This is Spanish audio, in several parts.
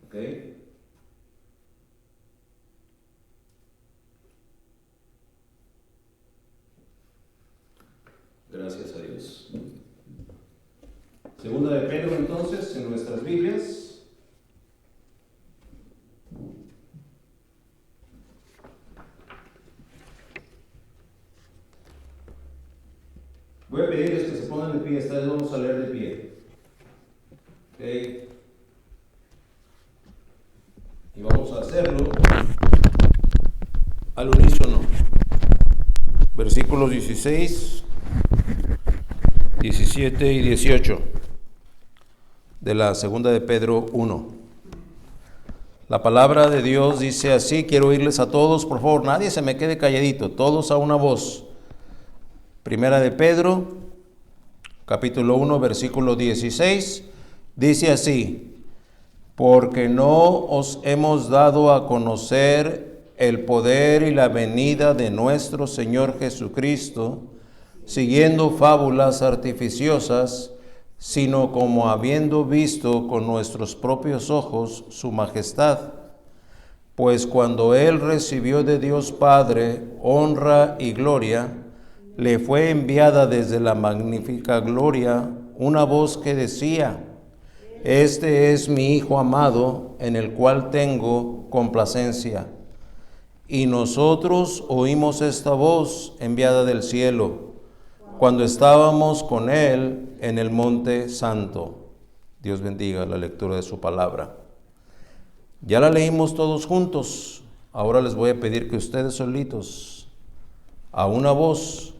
¿Ok? Gracias a Dios. Segunda de Pedro, entonces, en nuestras Biblias. Voy a pedirles que se pongan de pie. Esta vez vamos a leer de pie. ¿Ok? Y vamos a hacerlo al unísono. Versículos 16, 17 y 18 de la segunda de Pedro 1. La palabra de Dios dice así, quiero oírles a todos, por favor, nadie se me quede calladito, todos a una voz. Primera de Pedro, capítulo 1, versículo 16, dice así, porque no os hemos dado a conocer el poder y la venida de nuestro Señor Jesucristo, siguiendo fábulas artificiosas, sino como habiendo visto con nuestros propios ojos su majestad. Pues cuando Él recibió de Dios Padre honra y gloria, le fue enviada desde la magnífica gloria una voz que decía, este es mi Hijo amado, en el cual tengo complacencia. Y nosotros oímos esta voz enviada del cielo, cuando estábamos con Él en el monte santo. Dios bendiga la lectura de su palabra. Ya la leímos todos juntos. Ahora les voy a pedir que ustedes solitos, a una voz,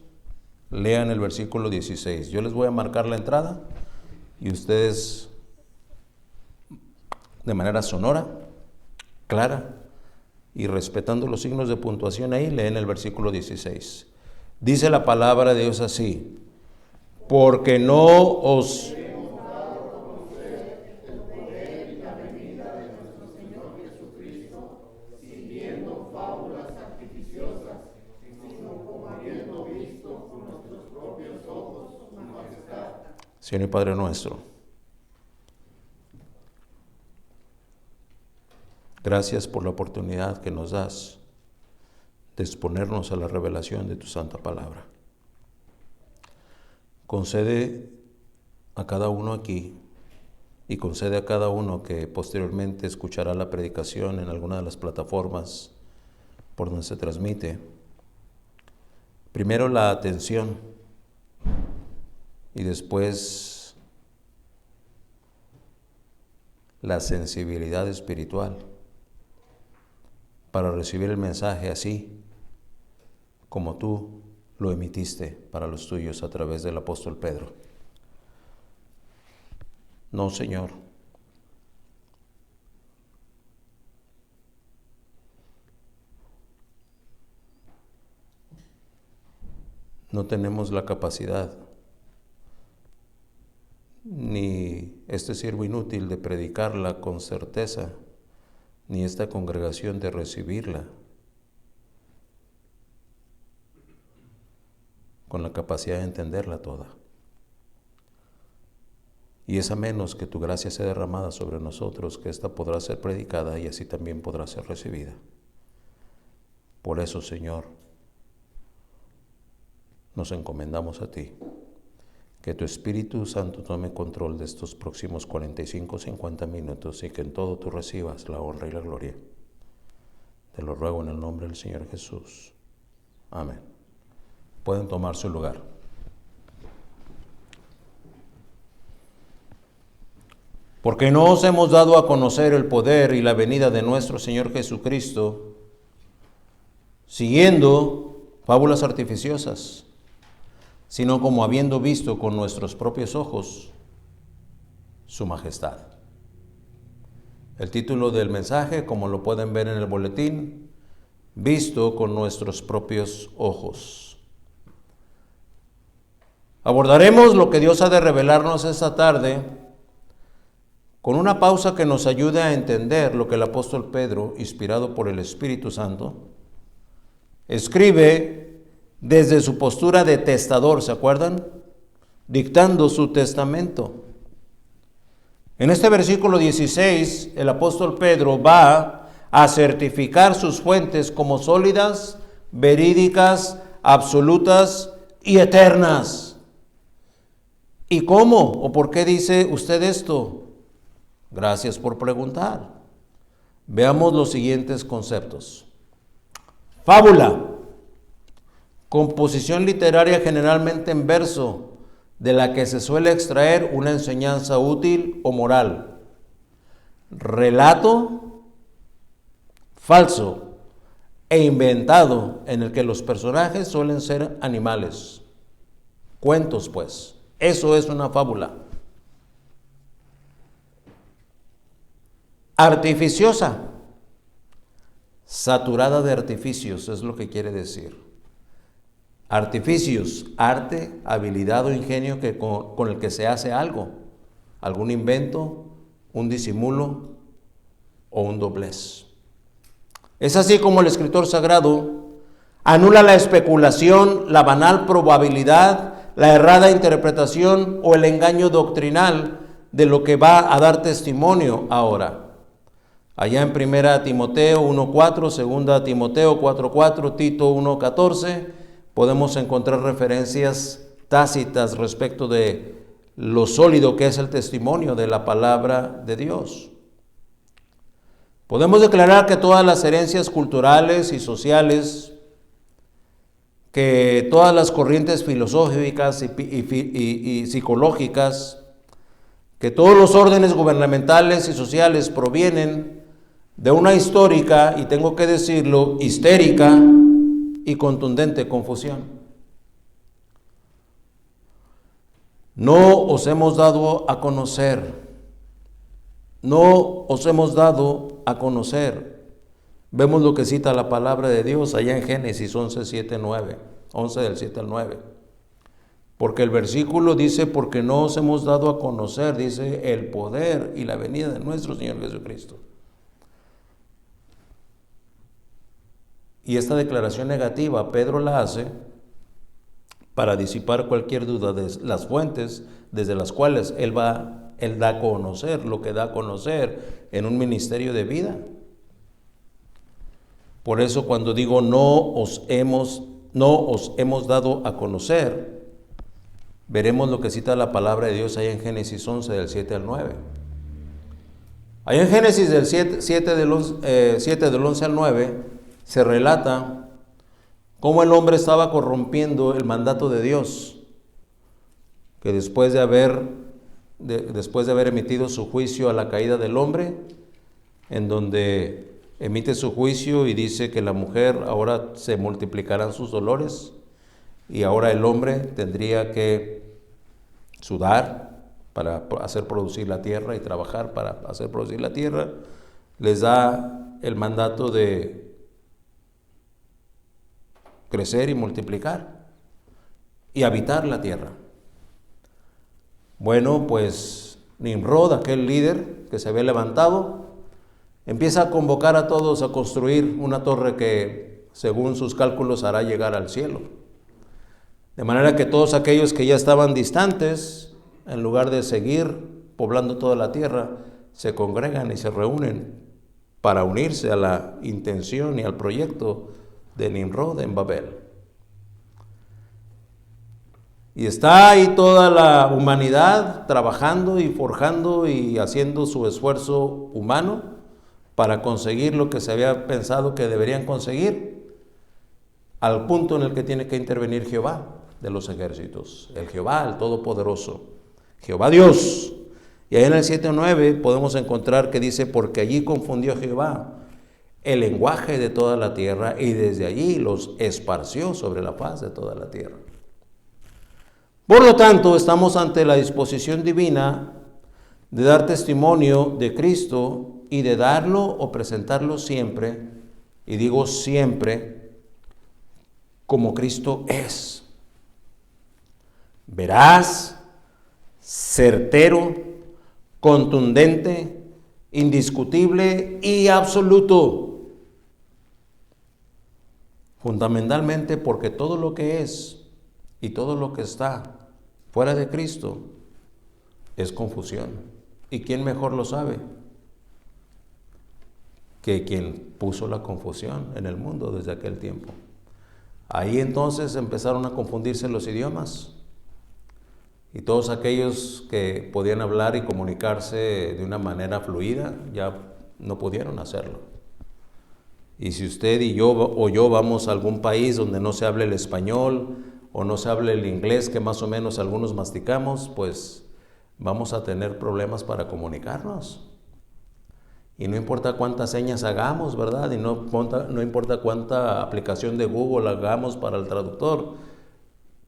lean el versículo 16. Yo les voy a marcar la entrada y ustedes, de manera sonora, clara y respetando los signos de puntuación ahí, leen el versículo 16. Dice la palabra de Dios así, porque no os... Señor y Padre nuestro, gracias por la oportunidad que nos das de exponernos a la revelación de tu santa palabra. Concede a cada uno aquí y concede a cada uno que posteriormente escuchará la predicación en alguna de las plataformas por donde se transmite, primero la atención y después la sensibilidad espiritual para recibir el mensaje así como tú lo emitiste para los tuyos a través del apóstol Pedro. No, Señor, no tenemos la capacidad ni este siervo inútil de predicarla con certeza, ni esta congregación de recibirla con la capacidad de entenderla toda. Y es a menos que tu gracia sea derramada sobre nosotros, que ésta podrá ser predicada y así también podrá ser recibida. Por eso, Señor, nos encomendamos a ti. Que tu Espíritu Santo tome control de estos próximos 45 o 50 minutos y que en todo tú recibas la honra y la gloria. Te lo ruego en el nombre del Señor Jesús. Amén. Pueden tomar su lugar. Porque no os hemos dado a conocer el poder y la venida de nuestro Señor Jesucristo, siguiendo fábulas artificiosas, sino como habiendo visto con nuestros propios ojos su majestad. El título del mensaje, como lo pueden ver en el boletín, visto con nuestros propios ojos. Abordaremos lo que Dios ha de revelarnos esta tarde con una pausa que nos ayude a entender lo que el apóstol Pedro, inspirado por el Espíritu Santo, escribe desde su postura de testador, ¿se acuerdan? Dictando su testamento. En este versículo 16, el apóstol Pedro va a certificar sus fuentes como sólidas, verídicas, absolutas y eternas. ¿Y cómo o por qué dice usted esto? Gracias por preguntar. Veamos los siguientes conceptos. Fábula. Composición literaria generalmente en verso, de la que se suele extraer una enseñanza útil o moral. Relato falso e inventado, en el que los personajes suelen ser animales. Cuentos, pues. Eso es una fábula. Artificiosa. Saturada de artificios, es lo que quiere decir. Artificios, arte, habilidad o ingenio con el que se hace algo, algún invento, un disimulo o un doblez. Es así como el escritor sagrado anula la especulación, la banal probabilidad, la errada interpretación o el engaño doctrinal de lo que va a dar testimonio ahora. Allá en 1 Timoteo 1:4, 2 Timoteo 4:4, Tito 1:14, podemos encontrar referencias tácitas respecto de lo sólido que es el testimonio de la palabra de Dios. Podemos declarar que todas las herencias culturales y sociales, que todas las corrientes filosóficas y psicológicas, que todos los órdenes gubernamentales y sociales provienen de una histórica, y tengo que decirlo, histérica y contundente confusión. No os hemos dado a conocer. No os hemos dado a conocer. Vemos lo que cita la palabra de Dios allá en Génesis 11 del 7 al 9. Porque el versículo dice, porque no os hemos dado a conocer, dice, el poder y la venida de nuestro Señor Jesucristo. Y esta declaración negativa Pedro la hace para disipar cualquier duda de las fuentes desde las cuales él da a conocer lo que da a conocer en un ministerio de vida. Por eso cuando digo no os hemos dado a conocer, veremos lo que cita la palabra de Dios ahí en Génesis 11 del 7 al 9. Ahí en Génesis del 7 del 11 al 9 se relata cómo el hombre estaba corrompiendo el mandato de Dios, que después de haber emitido su juicio a la caída del hombre, en donde emite su juicio y dice que la mujer ahora se multiplicarán sus dolores y ahora el hombre tendría que sudar para hacer producir la tierra y trabajar para hacer producir la tierra, les da el mandato de crecer y multiplicar y habitar la tierra. Bueno, pues Nimrod, aquel líder que se había levantado, empieza a convocar a todos a construir una torre que, según sus cálculos, hará llegar al cielo. De manera que todos aquellos que ya estaban distantes, en lugar de seguir poblando toda la tierra, se congregan y se reúnen para unirse a la intención y al proyecto de Nimrod en Babel. Y está ahí toda la humanidad trabajando y forjando y haciendo su esfuerzo humano para conseguir lo que se había pensado que deberían conseguir, al punto en el que tiene que intervenir Jehová de los ejércitos, el Jehová, el Todopoderoso, Jehová Dios. Y ahí en el 7:9 podemos encontrar que dice, porque allí confundió Jehová el lenguaje de toda la tierra y desde allí los esparció sobre la faz de toda la tierra. Por lo tanto, estamos ante la disposición divina de dar testimonio de Cristo y de darlo o presentarlo siempre, y digo siempre, como Cristo es. Veraz, certero, contundente, indiscutible y absoluto. Fundamentalmente porque todo lo que es y todo lo que está fuera de Cristo es confusión. ¿Y quién mejor lo sabe que quien puso la confusión en el mundo desde aquel tiempo? Ahí entonces empezaron a confundirse los idiomas y todos aquellos que podían hablar y comunicarse de una manera fluida ya no pudieron hacerlo. Y si usted y yo o yo vamos a algún país donde no se hable el español o no se hable el inglés que más o menos algunos masticamos, pues vamos a tener problemas para comunicarnos. Y no importa cuántas señas hagamos, ¿verdad? Y no importa cuánta aplicación de Google hagamos para el traductor,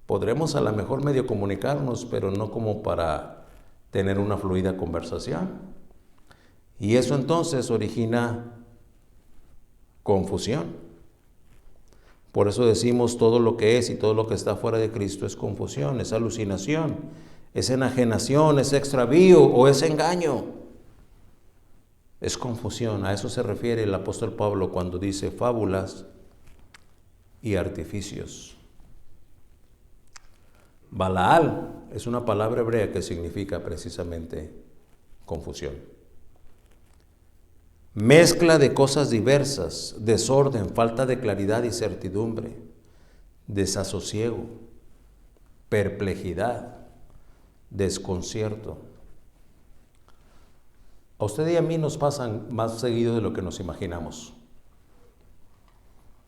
podremos a lo mejor medio comunicarnos, pero no como para tener una fluida conversación. Y eso entonces origina confusión. Por eso decimos todo lo que es y todo lo que está fuera de Cristo es confusión, es alucinación, es enajenación, es extravío o es engaño. Es confusión. A eso se refiere el apóstol Pablo cuando dice fábulas y artificios. Balaal es una palabra hebrea que significa precisamente confusión. Mezcla de cosas diversas, desorden, falta de claridad y certidumbre, desasosiego, perplejidad, desconcierto. A usted y a mí nos pasan más seguido de lo que nos imaginamos.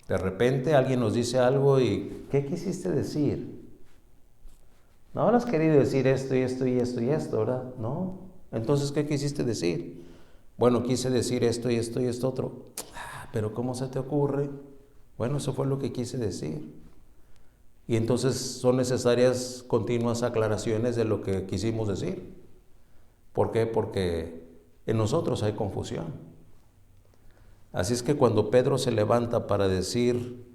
De repente alguien nos dice algo y ¿qué quisiste decir? No habrás querido decir esto y esto y esto y esto, ¿verdad? No. Entonces, ¿qué quisiste decir? Bueno, quise decir esto y esto y esto otro. Pero ¿cómo se te ocurre? Bueno, eso fue lo que quise decir. Y entonces son necesarias continuas aclaraciones de lo que quisimos decir. ¿Por qué? Porque en nosotros hay confusión. Así es que cuando Pedro se levanta para decir,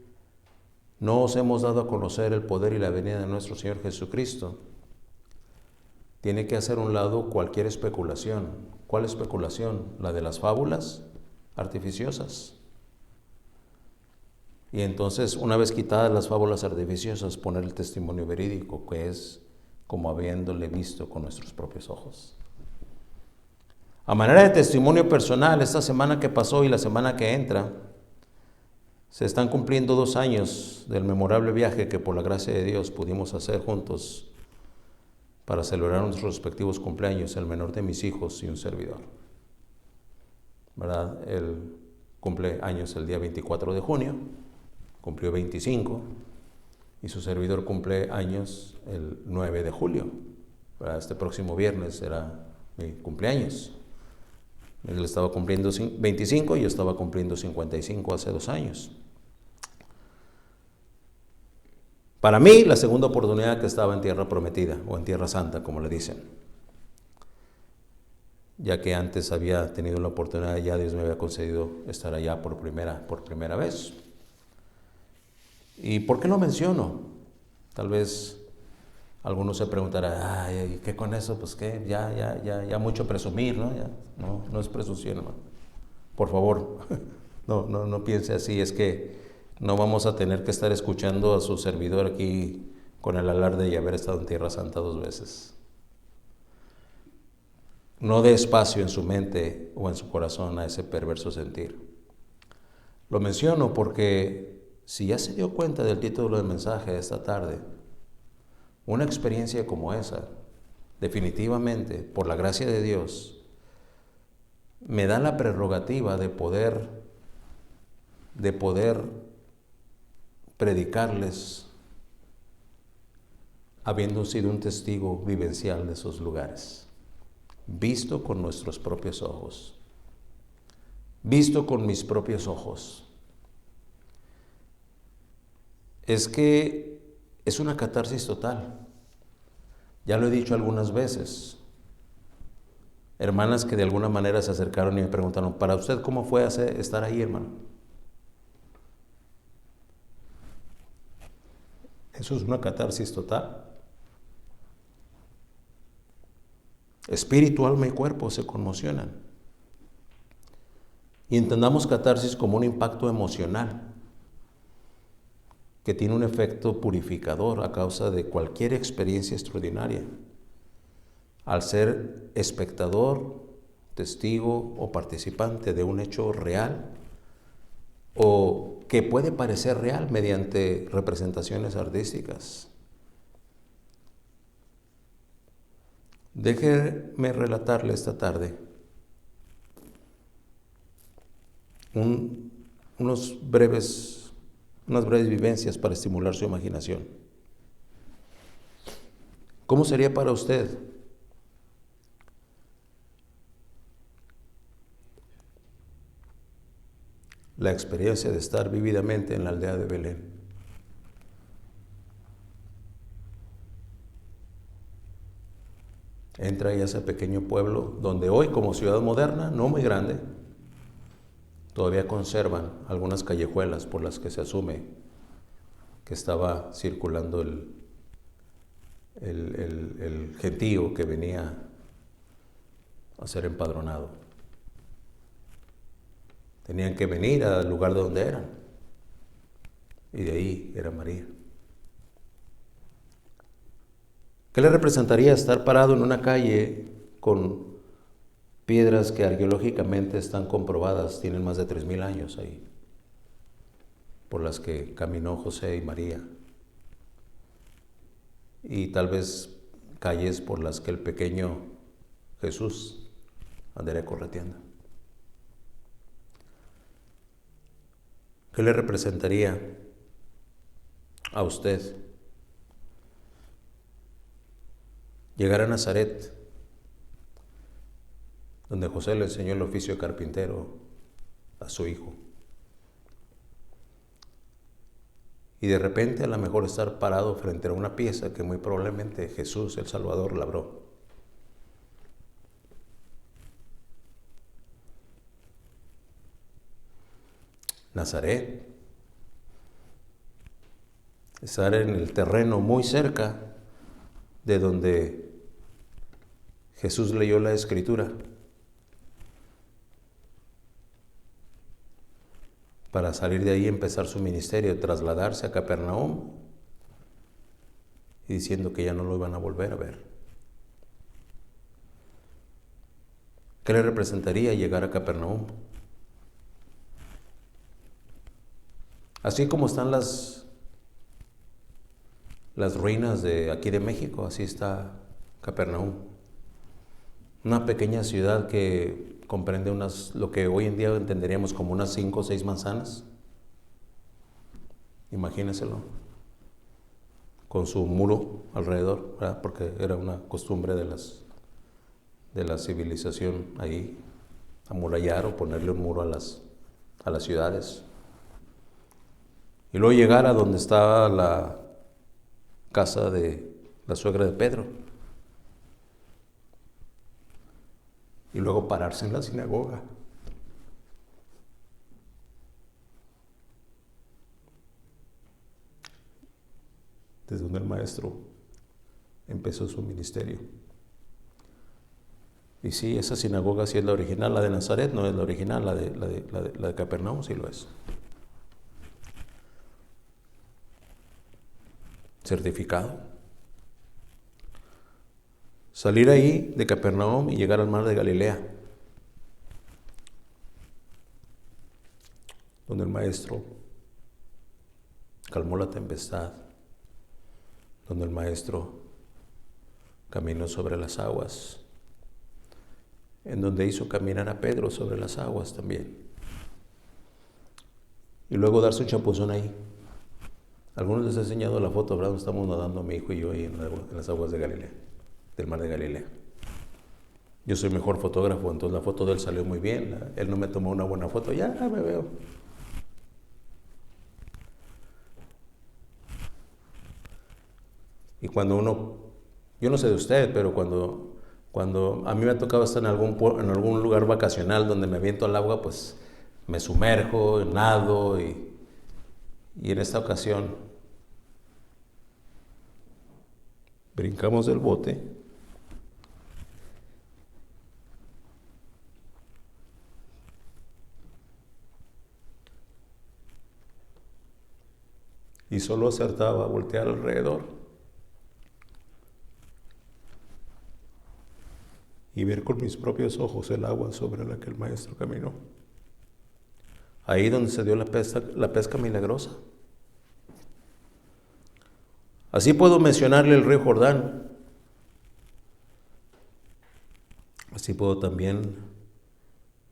no os hemos dado a conocer el poder y la venida de nuestro Señor Jesucristo, tiene que hacer a un lado cualquier especulación. ¿Cuál especulación? La de las fábulas artificiosas. Y entonces, una vez quitadas las fábulas artificiosas, poner el testimonio verídico, que es como habiéndole visto con nuestros propios ojos. A manera de testimonio personal, esta semana que pasó y la semana que entra, se están cumpliendo 2 años del memorable viaje que por la gracia de Dios pudimos hacer juntos para celebrar nuestros respectivos cumpleaños, el menor de mis hijos y un servidor. ¿Verdad? Él cumple años el día 24 de junio, cumplió 25, y su servidor cumple años el 9 de julio. ¿Verdad? Este próximo viernes será mi cumpleaños. Él estaba cumpliendo 25 y yo estaba cumpliendo 55 hace 2 años. Para mí, la segunda oportunidad que estaba en tierra prometida, o en tierra santa, como le dicen. Ya que antes había tenido la oportunidad, ya Dios me había concedido estar allá por primera vez. ¿Y por qué lo menciono? Tal vez algunos se preguntarán, ay, ¿qué con eso? Pues qué, ya mucho presumir, ¿no? No es presunción, hermano. Por favor, no piense así, es que no vamos a tener que estar escuchando a su servidor aquí con el alarde de haber estado en Tierra Santa 2 veces. No dé espacio en su mente o en su corazón a ese perverso sentir. Lo menciono porque si ya se dio cuenta del título del mensaje de esta tarde, una experiencia como esa, definitivamente, por la gracia de Dios, me da la prerrogativa de poder predicarles habiendo sido un testigo vivencial de esos lugares, visto con nuestros propios ojos, visto con mis propios ojos. Es que es una catarsis total. Ya lo he dicho algunas veces. Hermanas que de alguna manera se acercaron y me preguntaron, ¿para usted cómo fue estar ahí, hermano? Eso es una catarsis total. Espíritu, alma y cuerpo se conmocionan. Y entendamos catarsis como un impacto emocional que tiene un efecto purificador a causa de cualquier experiencia extraordinaria. al ser espectador, testigo o participante de un hecho real o que puede parecer real mediante representaciones artísticas. Déjeme relatarle esta tarde unas breves vivencias para estimular su imaginación. ¿Cómo sería para usted la experiencia de estar vívidamente en la aldea de Belén? Entra ahí a ese pequeño pueblo donde hoy, como ciudad moderna, no muy grande, todavía conservan algunas callejuelas por las que se asume que estaba circulando el gentío que venía a ser empadronado. Tenían que venir al lugar de donde eran, y de ahí era María. ¿Qué le representaría estar parado en una calle con piedras que arqueológicamente están comprobadas, tienen más de 3000 años ahí, por las que caminó José y María? Y tal vez calles por las que el pequeño Jesús andaría correteando. ¿Qué le representaría a usted llegar a Nazaret, donde José le enseñó el oficio de carpintero a su hijo, y de repente a lo mejor estar parado frente a una pieza que muy probablemente Jesús, el Salvador, labró? Nazaret, estar en el terreno muy cerca de donde Jesús leyó la Escritura, para salir de ahí y empezar su ministerio, trasladarse a Capernaum, y diciendo que ya no lo iban a volver a ver. ¿Qué le representaría llegar a Capernaum? Así como están las ruinas de aquí de México, así está Capernaum. Una pequeña ciudad que comprende lo que hoy en día entenderíamos como unas 5 o 6 manzanas. Imagínenselo, con su muro alrededor, ¿verdad? Porque era una costumbre de la civilización ahí, amurallar o ponerle un muro a las ciudades. Y luego llegar a donde estaba la casa de la suegra de Pedro. Y luego pararse en la sinagoga. Desde donde el maestro empezó su ministerio. Y sí, esa sinagoga sí es la original, la de Nazaret no es la original, la de Capernaum sí lo es. Certificado. Salir ahí de Capernaum y llegar al mar de Galilea, donde el maestro calmó la tempestad, donde el maestro caminó sobre las aguas, en donde hizo caminar a Pedro sobre las aguas también. Y luego darse un chapuzón ahí. Algunos les he enseñado la foto, ¿verdad? Donde estamos nadando mi hijo y yo ahí en las aguas de Galilea, del mar de Galilea. Yo soy mejor fotógrafo, entonces la foto de él salió muy bien. Él no me tomó una buena foto, ya me veo. Y cuando yo no sé de usted, pero cuando a mí me ha tocado estar en algún lugar vacacional donde me aviento al agua, pues me sumerjo, nado, y en esta ocasión brincamos del bote y solo acertaba a voltear alrededor. y ver con mis propios ojos el agua sobre la que el maestro caminó. Ahí donde se dio la pesca milagrosa. Así puedo mencionarle el río Jordán. Así puedo también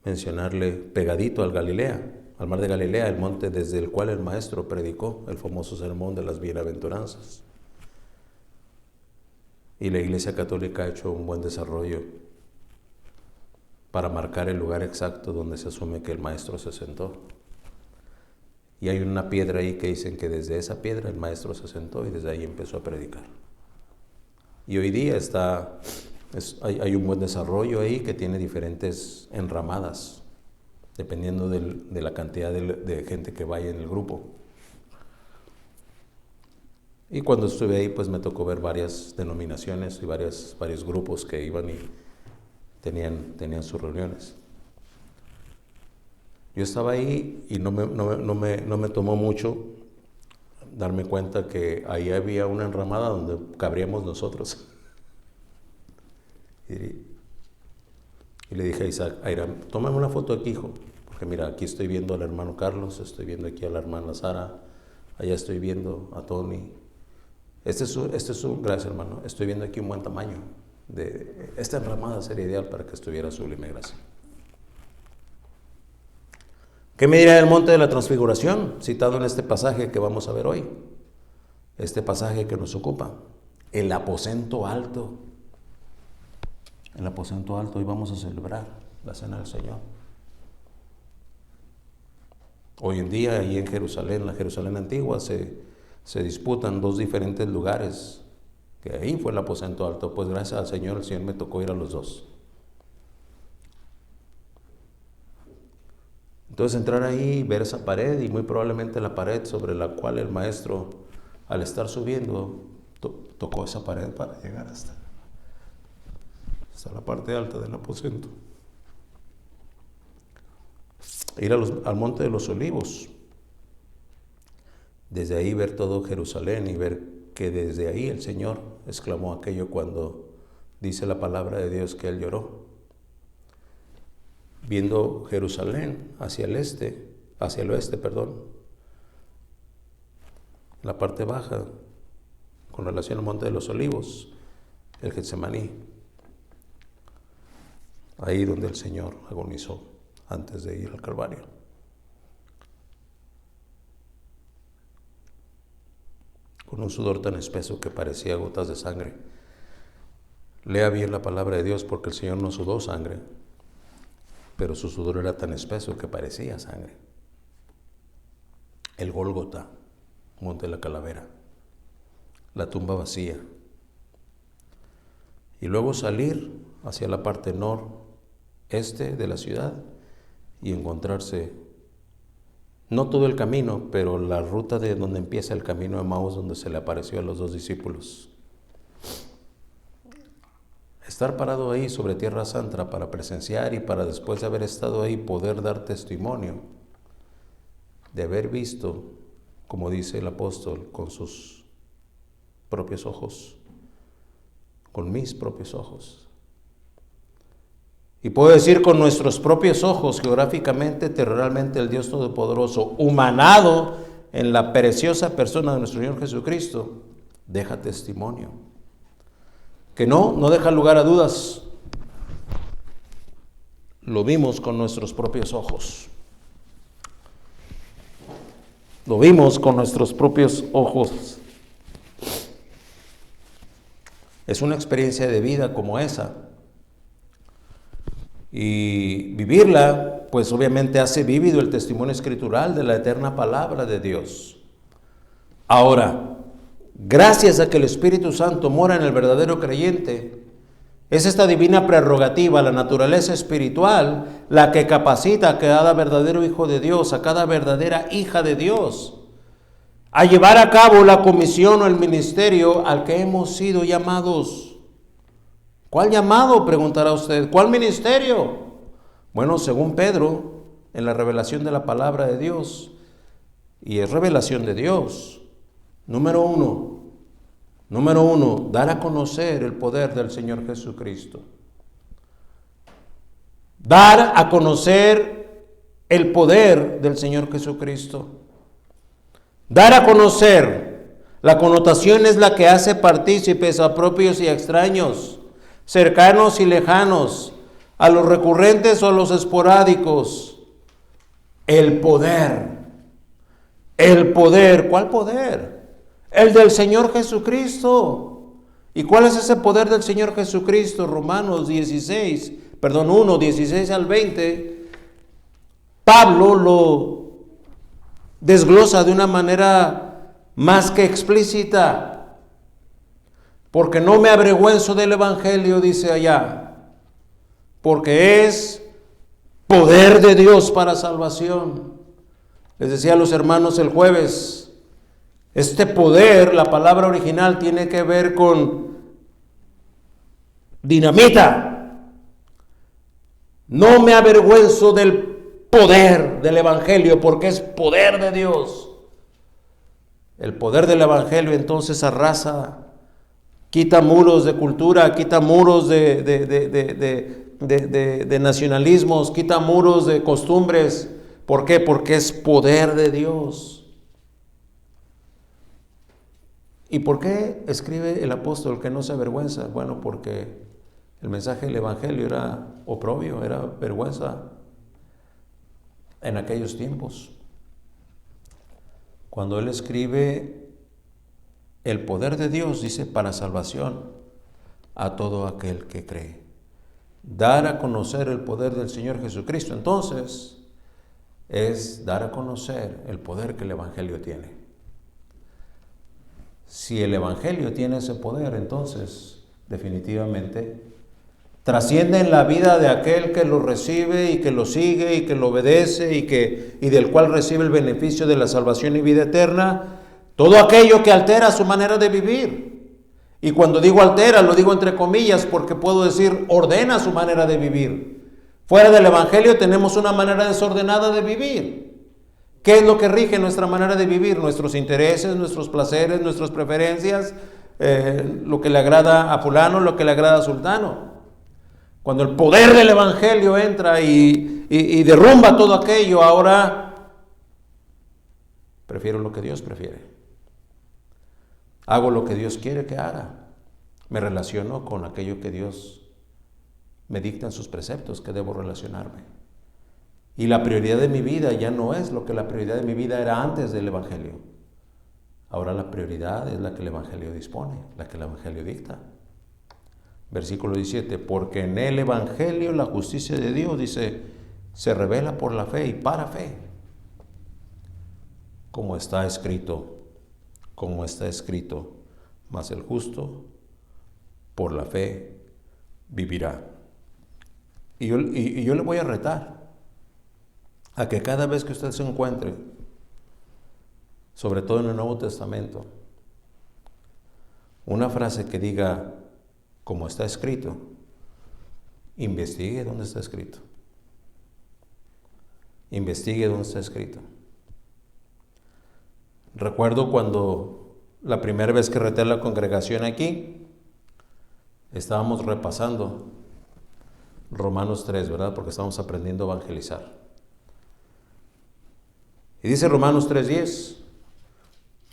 mencionarle pegadito al Galilea, al mar de Galilea, el monte desde el cual el maestro predicó el famoso sermón de las bienaventuranzas. Y la Iglesia Católica ha hecho un buen desarrollo para marcar el lugar exacto donde se asume que el maestro se sentó. Y hay una piedra ahí que dicen que desde esa piedra el maestro se sentó y desde ahí empezó a predicar. Y hoy día hay un buen desarrollo ahí que tiene diferentes enramadas, dependiendo de la cantidad de gente que vaya en el grupo. Y cuando estuve ahí, pues me tocó ver varias denominaciones y varios grupos que iban y tenían sus reuniones. Yo estaba ahí y no me tomó mucho darme cuenta que ahí había una enramada donde cabríamos nosotros. Y le dije a Isaac, Airam, tómame una foto aquí, hijo, porque mira, aquí estoy viendo al hermano Carlos, estoy viendo aquí a la hermana Sara, allá estoy viendo a Tony. Gracias, hermano, estoy viendo aquí un buen tamaño. Esta enramada sería ideal para que estuviera sublime, gracias. ¿Qué me dirá del monte de la transfiguración, citado en este pasaje que vamos a ver hoy? Este pasaje que nos ocupa, el aposento alto. El aposento alto, hoy vamos a celebrar la cena del Señor. Hoy en día, ahí en Jerusalén, la Jerusalén antigua, se disputan dos diferentes lugares, que ahí fue el aposento alto. Pues gracias al Señor, el Señor me tocó ir a los dos. Entonces entrar ahí, ver esa pared, y muy probablemente la pared sobre la cual el maestro, al estar subiendo, tocó esa pared para llegar hasta la parte alta del aposento. Ir al monte de los olivos, desde ahí ver todo Jerusalén y ver que desde ahí el Señor exclamó aquello cuando dice la palabra de Dios que Él lloró. Viendo Jerusalén hacia el oeste, la parte baja, con relación al monte de los olivos, el Getsemaní, ahí donde el Señor agonizó antes de ir al Calvario. Con un sudor tan espeso que parecía gotas de sangre. Lea bien la palabra de Dios, porque el Señor no sudó sangre, pero su sudor era tan espeso que parecía sangre. El Gólgota, monte de la calavera, la tumba vacía. Y luego salir hacia la parte noreste de la ciudad y encontrarse, no todo el camino, pero la ruta de donde empieza el camino de Emaús, donde se le apareció a los dos discípulos. Estar parado ahí sobre Tierra Santa para presenciar y para después de haber estado ahí poder dar testimonio de haber visto, como dice el apóstol, con sus propios ojos, con mis propios ojos. Y puedo decir con nuestros propios ojos, geográficamente, terrenalmente, el Dios Todopoderoso, humanado en la preciosa persona de nuestro Señor Jesucristo, deja testimonio. Que no deja lugar a dudas. Lo vimos con nuestros propios ojos. Lo vimos con nuestros propios ojos. Es una experiencia de vida como esa. Y vivirla, pues obviamente hace vívido el testimonio escritural de la eterna palabra de Dios. Ahora, gracias a que el Espíritu Santo mora en el verdadero creyente, es esta divina prerrogativa, la naturaleza espiritual, la que capacita a cada verdadero hijo de Dios, a cada verdadera hija de Dios, a llevar a cabo la comisión o el ministerio al que hemos sido llamados. ¿Cuál llamado?, preguntará usted. ¿Cuál ministerio? Bueno, según Pedro, en la revelación de la palabra de Dios, y es revelación de Dios, Número uno, dar a conocer el poder del Señor Jesucristo. dar a conocer el poder del Señor Jesucristo. Dar a conocer, la connotación es la que hace partícipes a propios y extraños, cercanos y lejanos, a los recurrentes o a los esporádicos. El poder. ¿Cuál poder? El del Señor Jesucristo. ¿Y cuál es ese poder del Señor Jesucristo? Romanos 1, 16 al 20. Pablo lo desglosa de una manera más que explícita. Porque no me avergüenzo del Evangelio, dice allá, porque es poder de Dios para salvación. Les decía a los hermanos el jueves, este poder, la palabra original tiene que ver con dinamita. No me avergüenzo del poder del Evangelio, porque es poder de Dios. El poder del Evangelio entonces arrasa, quita muros de cultura, quita muros de nacionalismos, quita muros de costumbres. ¿Por qué? Porque es poder de Dios. ¿Y por qué escribe el apóstol que no se avergüenza? Bueno, porque el mensaje del Evangelio era oprobio, era vergüenza en aquellos tiempos. Cuando él escribe el poder de Dios, dice, para salvación a todo aquel que cree. Dar a conocer el poder del Señor Jesucristo, entonces, es dar a conocer el poder que el Evangelio tiene. Si el Evangelio tiene ese poder, entonces, definitivamente, trasciende en la vida de aquel que lo recibe y que lo sigue y que lo obedece y del cual recibe el beneficio de la salvación y vida eterna, todo aquello que altera su manera de vivir. Y cuando digo altera, lo digo entre comillas, porque puedo decir ordena su manera de vivir. Fuera del Evangelio tenemos una manera desordenada de vivir. ¿Qué es lo que rige nuestra manera de vivir? Nuestros intereses, nuestros placeres, nuestras preferencias, lo que le agrada a fulano, lo que le agrada a sultano. Cuando el poder del Evangelio entra y derrumba todo aquello, ahora prefiero lo que Dios prefiere. Hago lo que Dios quiere que haga. Me relaciono con aquello que Dios me dicta en sus preceptos, que debo relacionarme. Y la prioridad de mi vida ya no es lo que la prioridad de mi vida era antes del Evangelio. Ahora la prioridad es la que el Evangelio dispone, la que el Evangelio dicta. Versículo 17, porque en el Evangelio la justicia de Dios, dice, se revela por la fe y para fe. Como está escrito, mas el justo por la fe vivirá. Y yo le voy a retar a que cada vez que usted se encuentre, sobre todo en el Nuevo Testamento, una frase que diga, como está escrito, investigue dónde está escrito. Investigue dónde está escrito. Recuerdo cuando la primera vez que reté a la congregación aquí, estábamos repasando Romanos 3, ¿verdad? Porque estamos aprendiendo a evangelizar. Y dice Romanos 3:10,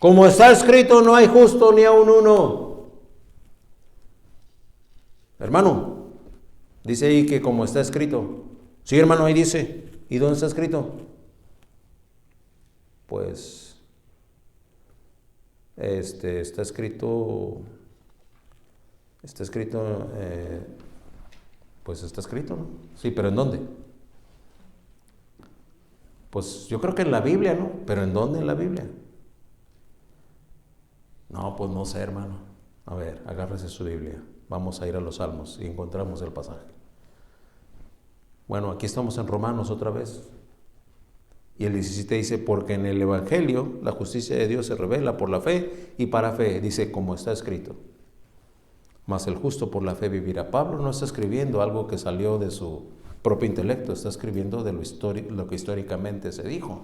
como está escrito, no hay justo ni aun uno. Hermano, dice ahí que como está escrito. Sí, hermano, ahí dice. ¿Y dónde está escrito? Pues, está escrito, pues está escrito, ¿no? Sí, pero ¿en dónde? Pues yo creo que en la Biblia, ¿no? ¿Pero en dónde en la Biblia? No, pues no sé, hermano. A ver, agárrese su Biblia. Vamos a ir a los Salmos y encontramos el pasaje. Bueno, aquí estamos en Romanos otra vez. Y el 17 dice, porque en el Evangelio la justicia de Dios se revela por la fe y para fe. Dice, como está escrito. Mas el justo por la fe vivirá. Pablo no está escribiendo algo que salió de su propio intelecto, está escribiendo de lo que históricamente se dijo.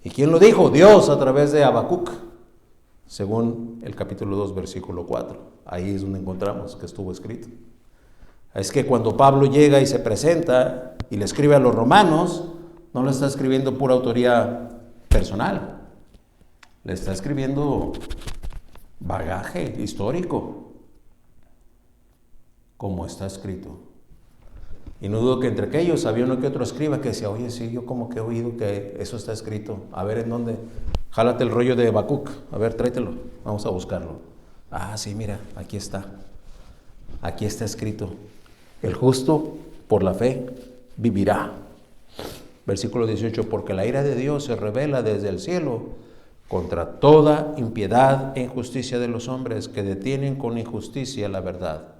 ¿Y quién lo dijo? Dios a través de Habacuc, según el capítulo 2, versículo 4. Ahí es donde encontramos que estuvo escrito. Es que cuando Pablo llega y se presenta y le escribe a los romanos, no le está escribiendo pura autoría personal, le está escribiendo bagaje histórico, como está escrito. Y no dudo que entre aquellos había uno que otro escriba que decía, oye, sí, yo como que he oído que eso está escrito. A ver, ¿en dónde? Jálate el rollo de Habacuc. A ver, tráetelo. Vamos a buscarlo. Ah, sí, mira, aquí está. Aquí está escrito. El justo por la fe vivirá. Versículo 18, porque la ira de Dios se revela desde el cielo contra toda impiedad e injusticia de los hombres que detienen con injusticia la verdad.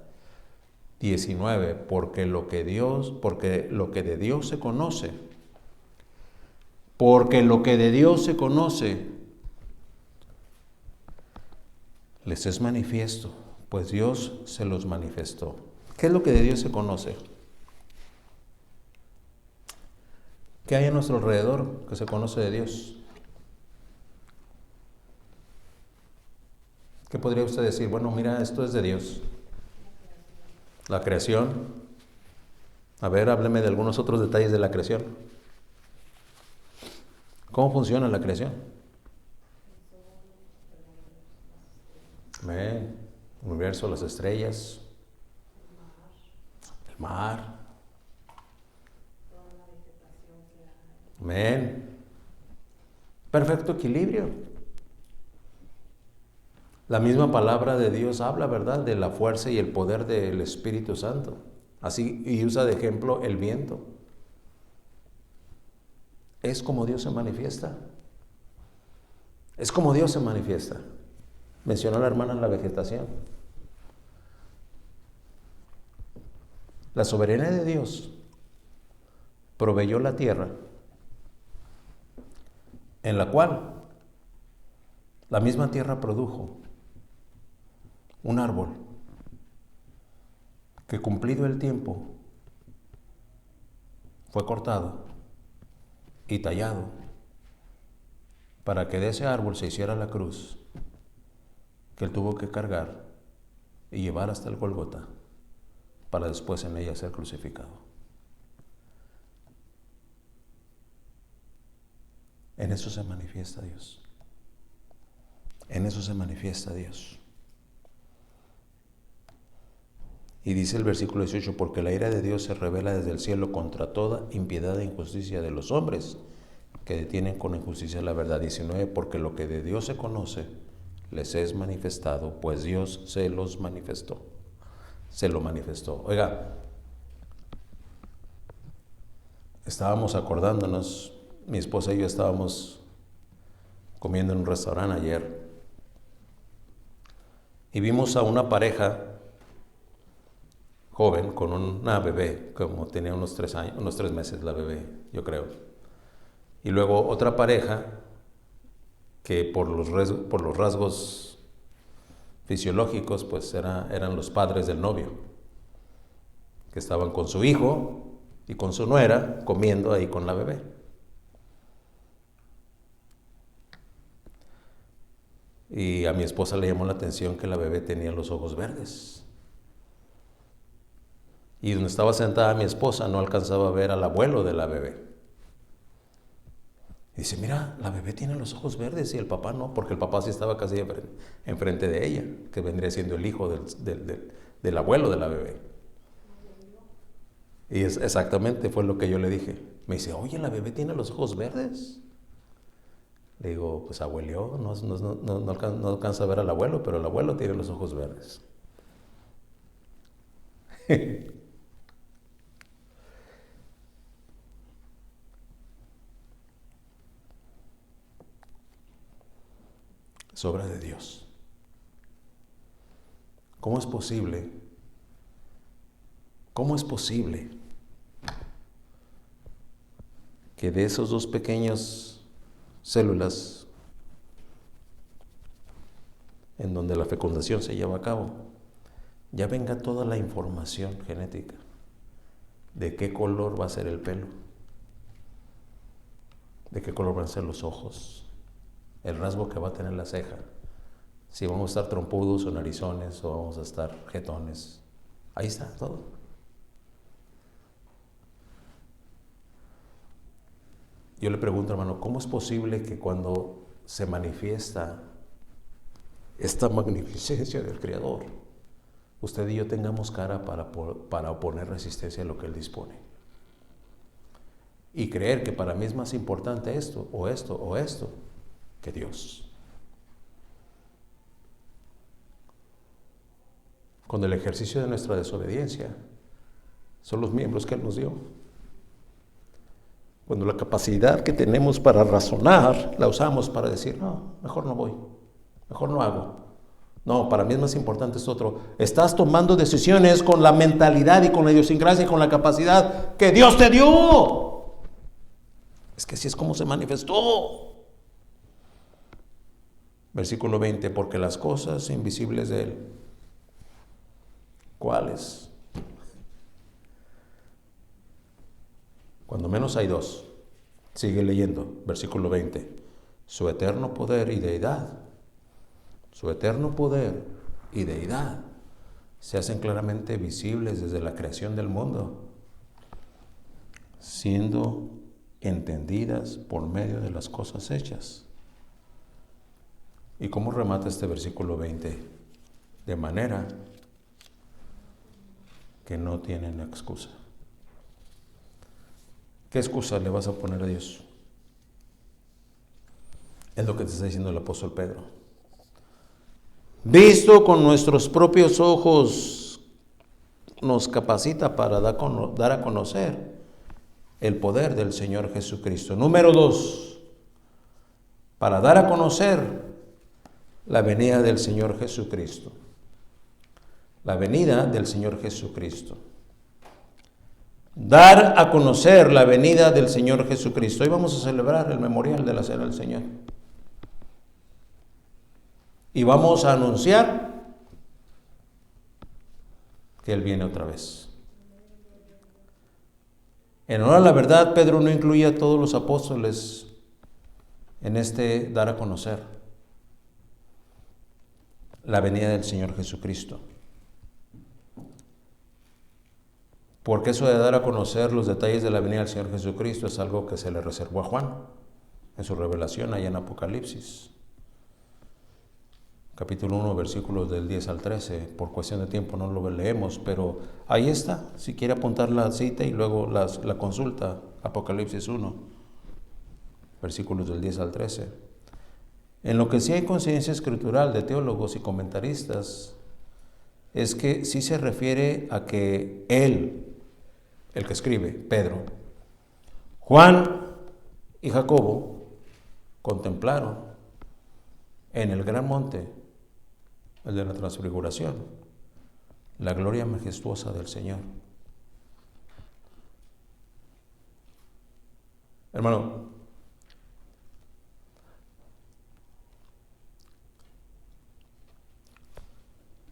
19, porque lo que de Dios se conoce, les es manifiesto, pues Dios se los manifestó. ¿Qué es lo que de Dios se conoce? ¿Qué hay a nuestro alrededor que se conoce de Dios? ¿Qué podría usted decir? Bueno, mira, esto es de Dios. La creación. A ver, hábleme de algunos otros detalles de la creación. ¿Cómo funciona la creación? El universo, las estrellas, el mar. Amén. Perfecto equilibrio. La misma palabra de Dios habla, ¿verdad?, de la fuerza y el poder del Espíritu Santo. Así, y usa de ejemplo el viento. Es como Dios se manifiesta. Es como Dios se manifiesta. Mencionó la hermana la vegetación. La soberanía de Dios proveyó la tierra, en la cual la misma tierra produjo un árbol que, cumplido el tiempo, fue cortado y tallado para que de ese árbol se hiciera la cruz que él tuvo que cargar y llevar hasta el Golgota para después en ella ser crucificado. En eso se manifiesta Dios. En eso se manifiesta Dios. Y dice el versículo 18, porque la ira de Dios se revela desde el cielo contra toda impiedad e injusticia de los hombres que detienen con injusticia la verdad. 19, porque lo que de Dios se conoce les es manifestado, pues Dios se los manifestó. Se lo manifestó. Oiga, estábamos acordándonos, mi esposa y yo estábamos comiendo en un restaurante ayer y vimos a una pareja joven con una bebé, como tenía unos 3 años, unos 3 meses la bebé, yo creo. Y luego otra pareja que por los rasgos fisiológicos, pues eran los padres del novio, que estaban con su hijo y con su nuera comiendo ahí con la bebé. Y a mi esposa le llamó la atención que la bebé tenía los ojos verdes. Y donde estaba sentada mi esposa no alcanzaba a ver al abuelo de la bebé. Y dice, mira, la bebé tiene los ojos verdes y el papá no, porque el papá sí estaba casi enfrente de ella, que vendría siendo el hijo del abuelo de la bebé. Y exactamente fue lo que yo le dije. Me dice, oye, la bebé tiene los ojos verdes. Le digo, pues abuelo, no alcanza a ver al abuelo, pero el abuelo tiene los ojos verdes. Es obra de Dios. ¿Cómo es posible? ¿Cómo es posible que de esos 2 pequeñas células en donde la fecundación se lleva a cabo, ya venga toda la información genética de qué color va a ser el pelo, de qué color van a ser los ojos, el rasgo que va a tener la ceja, si vamos a estar trompudos o narizones o vamos a estar jetones? Ahí está todo. Yo le pregunto, hermano, ¿cómo es posible que cuando se manifiesta esta magnificencia del Creador, usted y yo tengamos cara para oponer resistencia a lo que Él dispone? Y creer que para mí es más importante esto, o esto, o esto, que Dios. Cuando el ejercicio de nuestra desobediencia son los miembros que Él nos dio. Cuando la capacidad que tenemos para razonar la usamos para decir, no, mejor no voy, mejor no hago. No, para mí es más importante esto otro. Estás tomando decisiones con la mentalidad y con la idiosincrasia y con la capacidad que Dios te dio. Es que así es como se manifestó. Versículo 20, porque las cosas invisibles de Él, ¿cuáles? Cuando menos hay dos. Sigue leyendo, versículo 20. Su eterno poder y deidad. Su eterno poder y deidad se hacen claramente visibles desde la creación del mundo, siendo entendidas por medio de las cosas hechas. ¿Y cómo remata este versículo 20? De manera que no tienen excusa. ¿Qué excusa le vas a poner a Dios? Es lo que te está diciendo el apóstol Pedro. Visto con nuestros propios ojos, nos capacita para dar a conocer el poder del Señor Jesucristo. Número 2, para dar a conocer la venida del Señor Jesucristo. La venida del Señor Jesucristo. Dar a conocer la venida del Señor Jesucristo. Hoy vamos a celebrar el memorial de la Cena del Señor. Y vamos a anunciar que Él viene otra vez. En honor a la verdad, Pedro no incluye a todos los apóstoles en este dar a conocer la venida del Señor Jesucristo. Porque eso de dar a conocer los detalles de la venida del Señor Jesucristo es algo que se le reservó a Juan en su revelación allá en Apocalipsis. Capítulo 1, versículos del 10 al 13. Por cuestión de tiempo no lo leemos, pero ahí está. Si quiere apuntar la cita y luego la consulta. Apocalipsis 1, versículos del 10 al 13. En lo que sí hay conciencia escritural de teólogos y comentaristas es que sí se refiere a que él, el que escribe, Pedro, Juan y Jacobo contemplaron en el gran monte, el de la transfiguración, la gloria majestuosa del Señor. Hermano,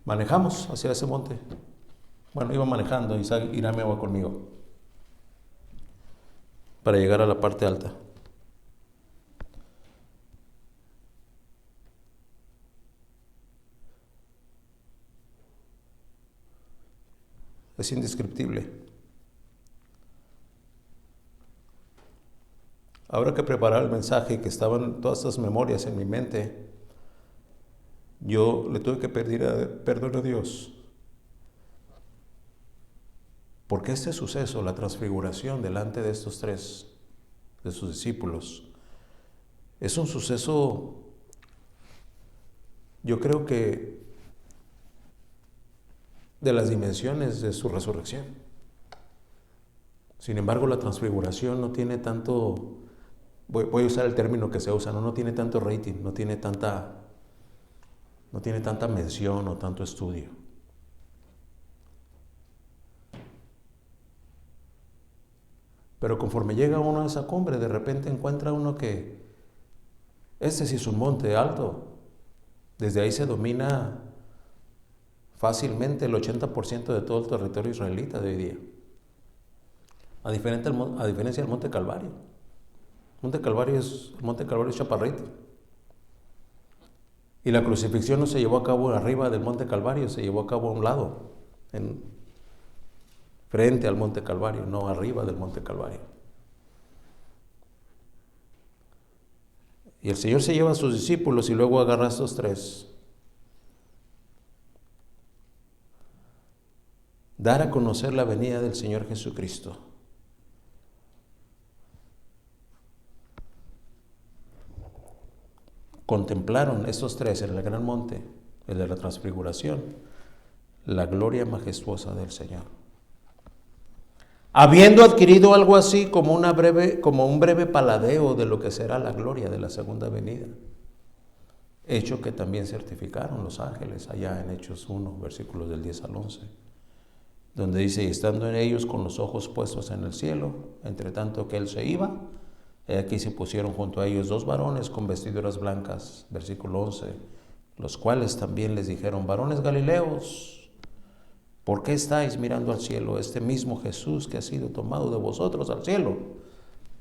manejamos hacia ese monte. Bueno, iba manejando, Isaac Irán me va conmigo para llegar a la parte alta. Es indescriptible. Ahora que preparar el mensaje, que estaban todas estas memorias en mi mente, yo le tuve que pedir perdón a Dios. Porque este suceso, la transfiguración delante de estos tres, de sus discípulos, es un suceso, yo creo que de las dimensiones de su resurrección. Sin embargo, la transfiguración no tiene tanto, voy a usar el término que se usa, no tiene tanto rating, no tiene tanta mención o tanto estudio. Pero conforme llega uno a esa cumbre, de repente encuentra uno que este sí es un monte alto. Desde ahí se domina fácilmente el 80% de todo el territorio israelita de hoy día. A diferencia del Monte Calvario. El Monte Calvario es chaparrito. Y la crucifixión no se llevó a cabo arriba del Monte Calvario, se llevó a cabo a un lado, frente al Monte Calvario, no arriba del Monte Calvario. Y el Señor se lleva a sus discípulos y luego agarra a estos tres. Dar a conocer la venida del Señor Jesucristo. Contemplaron estos tres en el gran monte, el de la transfiguración, la gloria majestuosa del Señor. Habiendo adquirido algo así como un breve paladeo de lo que será la gloria de la segunda venida, hecho que también certificaron los ángeles allá en Hechos 1, versículos del 10 al 11, donde dice: y estando en ellos con los ojos puestos en el cielo, entre tanto que él se iba, he aquí se pusieron junto a ellos dos varones con vestiduras blancas, versículo 11, los cuales también les dijeron: varones Galileos, ¿por qué estáis mirando al cielo? Este mismo Jesús que ha sido tomado de vosotros al cielo,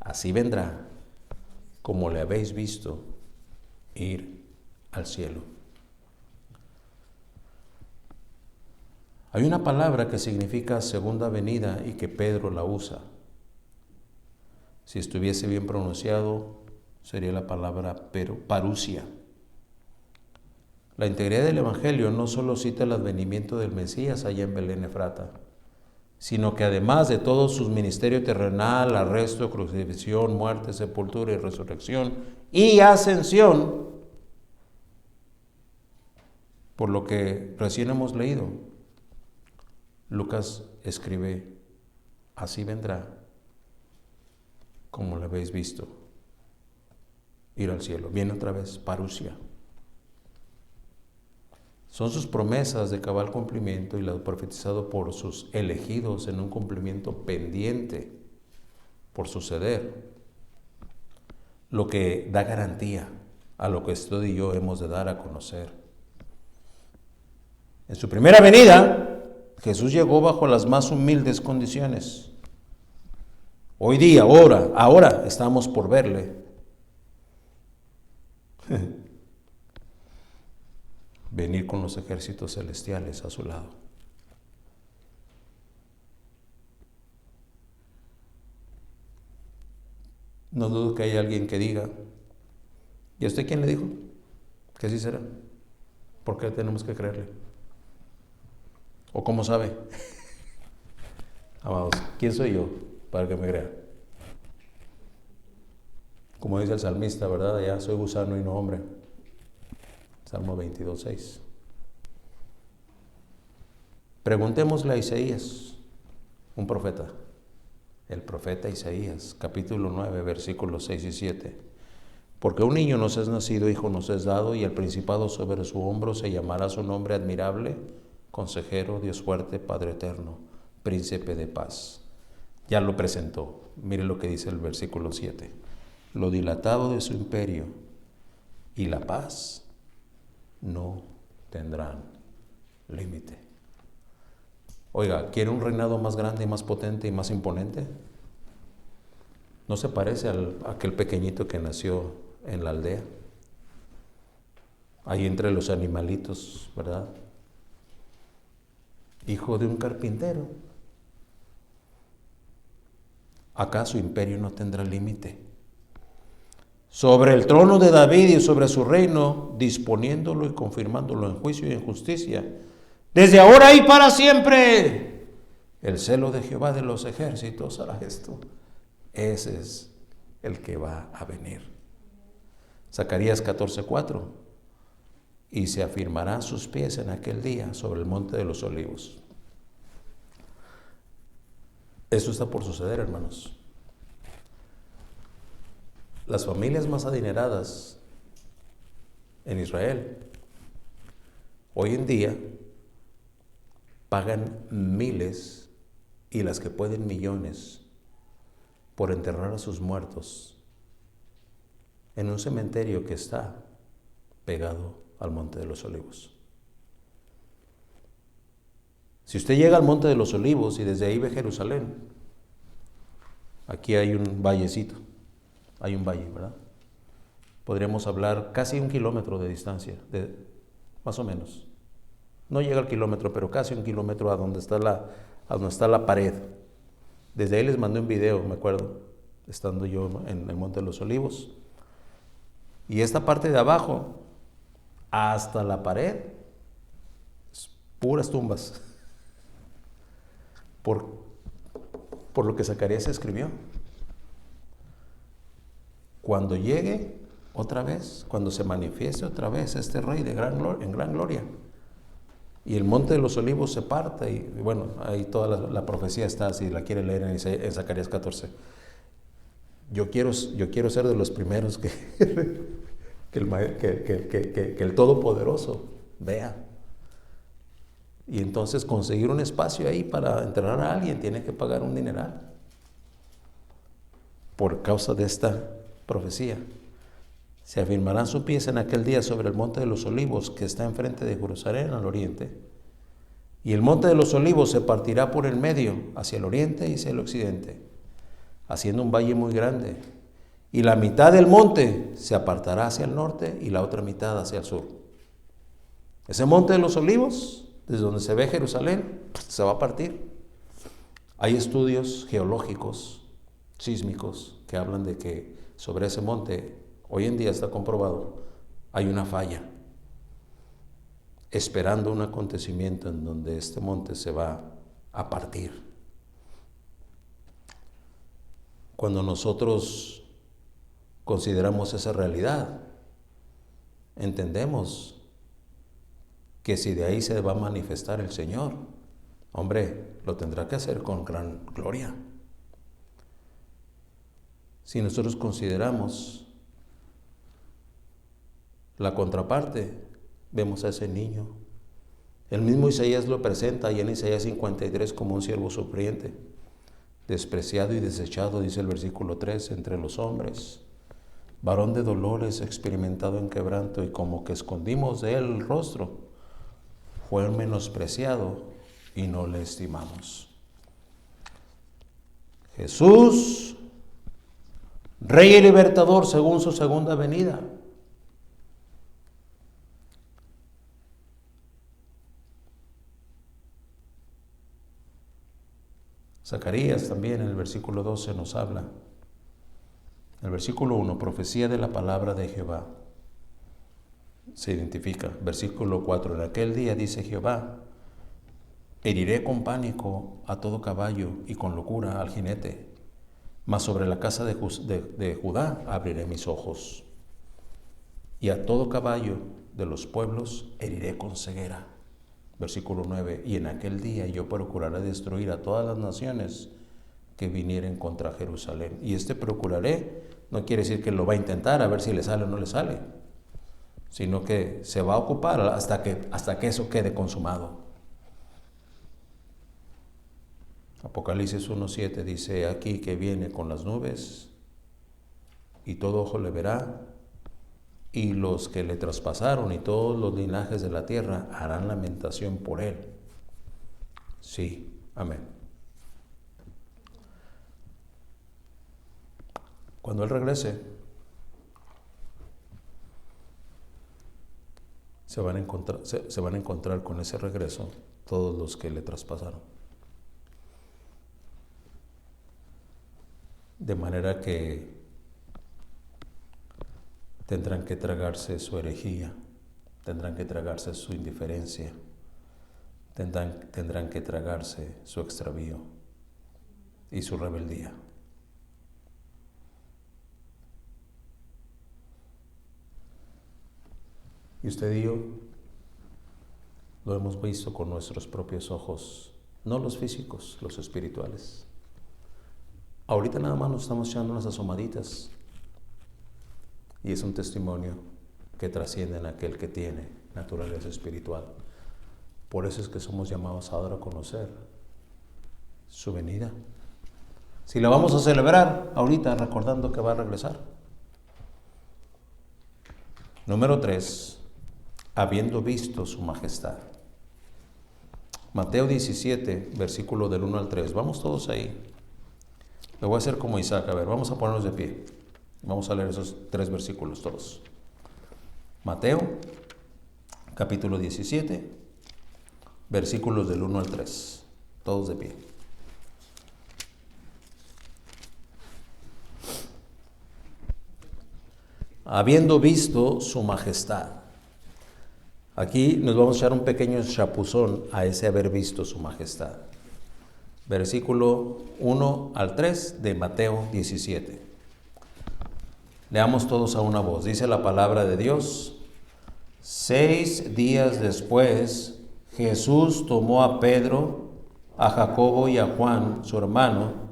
así vendrá como le habéis visto ir al cielo. Hay una palabra que significa segunda venida y que Pedro la usa. Si estuviese bien pronunciado, sería la palabra parusia. La integridad del Evangelio no solo cita el advenimiento del Mesías allá en Belén Efrata, sino que además de todo su ministerio terrenal, arresto, crucifixión, muerte, sepultura y resurrección y ascensión, por lo que recién hemos leído, Lucas escribe: así vendrá como lo habéis visto ir al cielo. Viene otra vez, parusia. Son sus promesas de cabal cumplimiento y lo profetizado por sus elegidos en un cumplimiento pendiente por suceder, lo que da garantía a lo que usted y yo hemos de dar a conocer. En su primera venida, Jesús llegó bajo las más humildes condiciones. Hoy día, ahora estamos por verle. Venir con los ejércitos celestiales a su lado. No dudo que haya alguien que diga: ¿y a usted quién le dijo que así será? ¿Por qué tenemos que creerle? ¿O cómo sabe? Amados, ¿quién soy yo para que me crea? Como dice el salmista, ¿verdad? Ya soy gusano y no hombre. Salmo 22:6. Preguntémosle a Isaías, un profeta, el profeta Isaías, capítulo 9, versículos 6 y 7. Porque un niño nos es nacido, hijo nos es dado, y el principado sobre su hombro, se llamará su nombre admirable, consejero, Dios fuerte, Padre eterno, príncipe de paz. Ya lo presentó. Mire lo que dice el versículo 7. Lo dilatado de su imperio y la paz no tendrán límite. Oiga, ¿quiere un reinado más grande y más potente y más imponente? ¿No se parece a aquel pequeñito que nació en la aldea? Ahí entre los animalitos, ¿verdad? Hijo de un carpintero. ¿Acaso su imperio no tendrá límite? Sobre el trono de David y sobre su reino, disponiéndolo y confirmándolo en juicio y en justicia, desde ahora y para siempre. El celo de Jehová de los ejércitos hará esto. Ese es el que va a venir. Zacarías 14:4. Y se afirmarán sus pies en aquel día sobre el monte de los olivos. Eso está por suceder, hermanos. Las familias más adineradas en Israel hoy en día pagan miles y las que pueden millones por enterrar a sus muertos en un cementerio que está pegado al Monte de los Olivos. Si usted llega al Monte de los Olivos y desde ahí ve Jerusalén, aquí hay un vallecito. Hay un valle, ¿verdad? Podríamos hablar casi 1 kilómetro de distancia, más o menos. No llega al kilómetro, pero casi 1 kilómetro a donde está la pared. Desde ahí les mandé un video, me acuerdo, estando yo en el Monte de los Olivos. Y esta parte de abajo, hasta la pared, puras tumbas. Por lo que Zacarías escribió. Cuando llegue otra vez, cuando se manifieste otra vez este rey en gran gloria, y el monte de los olivos se parte, y bueno, ahí toda la profecía está, si la quiere leer en Zacarías 14. Yo quiero ser de los primeros que el Todopoderoso vea. Y entonces conseguir un espacio ahí para enterrar a alguien tiene que pagar un dineral por causa de esta profecía. Se afirmarán sus pies en aquel día sobre el monte de los olivos que está enfrente de Jerusalén al oriente. Y el monte de los olivos se partirá por el medio hacia el oriente y hacia el occidente, haciendo un valle muy grande. Y la mitad del monte se apartará hacia el norte y la otra mitad hacia el sur. Ese monte de los olivos, desde donde se ve Jerusalén, se va a partir. Hay estudios geológicos, sísmicos, que hablan de que sobre ese monte, hoy en día está comprobado, hay una falla, esperando un acontecimiento en donde este monte se va a partir. Cuando nosotros consideramos esa realidad, entendemos que si de ahí se va a manifestar el Señor, hombre, lo tendrá que hacer con gran gloria. Si nosotros consideramos la contraparte, vemos a ese niño. El mismo Isaías lo presenta ahí en Isaías 53 como un siervo sufriente, despreciado y desechado, dice el versículo 3, entre los hombres, varón de dolores, experimentado en quebranto, y como que escondimos de él el rostro, fue menospreciado y no le estimamos. Jesús, Rey y Libertador según su segunda venida. Zacarías también en el versículo 12 nos habla. El versículo 1, profecía de la palabra de Jehová. Se identifica. Versículo 4, en aquel día dice Jehová, heriré con pánico a todo caballo y con locura al jinete, mas sobre la casa de Judá abriré mis ojos. Y a todo caballo de los pueblos heriré con ceguera. Versículo 9, y en aquel día yo procuraré destruir a todas las naciones que vinieren contra Jerusalén. Y procuraré no quiere decir que lo va a intentar a ver si le sale o no le sale, sino que se va a ocupar hasta que eso quede consumado. Apocalipsis 1:7 dice, aquí que viene con las nubes, y todo ojo le verá, y los que le traspasaron y todos los linajes de la tierra harán lamentación por él. Sí, amén. Cuando él regrese, se van a encontrar con ese regreso todos los que le traspasaron. De manera que tendrán que tragarse su herejía, tendrán que tragarse su indiferencia, tendrán que tragarse su extravío y su rebeldía. Y usted y yo lo hemos visto con nuestros propios ojos, no los físicos, los espirituales. Ahorita nada más nos estamos echando unas asomaditas. Y es un testimonio que trasciende en aquel que tiene naturaleza espiritual. Por eso es que somos llamados ahora a conocer su venida. Si la vamos a celebrar ahorita, recordando que va a regresar. Número 3, habiendo visto su majestad. Mateo 17, versículo del 1 al 3. Vamos todos ahí. Lo voy a hacer como Isaac. A ver, vamos a ponernos de pie. Vamos a leer esos 3 versículos todos. Mateo, capítulo 17, versículos del 1 al 3. Todos de pie. habiendo visto su majestad. Aquí nos vamos a echar un pequeño chapuzón a ese haber visto su majestad. Versículo 1 al 3 de Mateo 17. Leamos todos a una voz. Dice la palabra de Dios: 6 días después, Jesús tomó a Pedro, a Jacobo y a Juan, su hermano,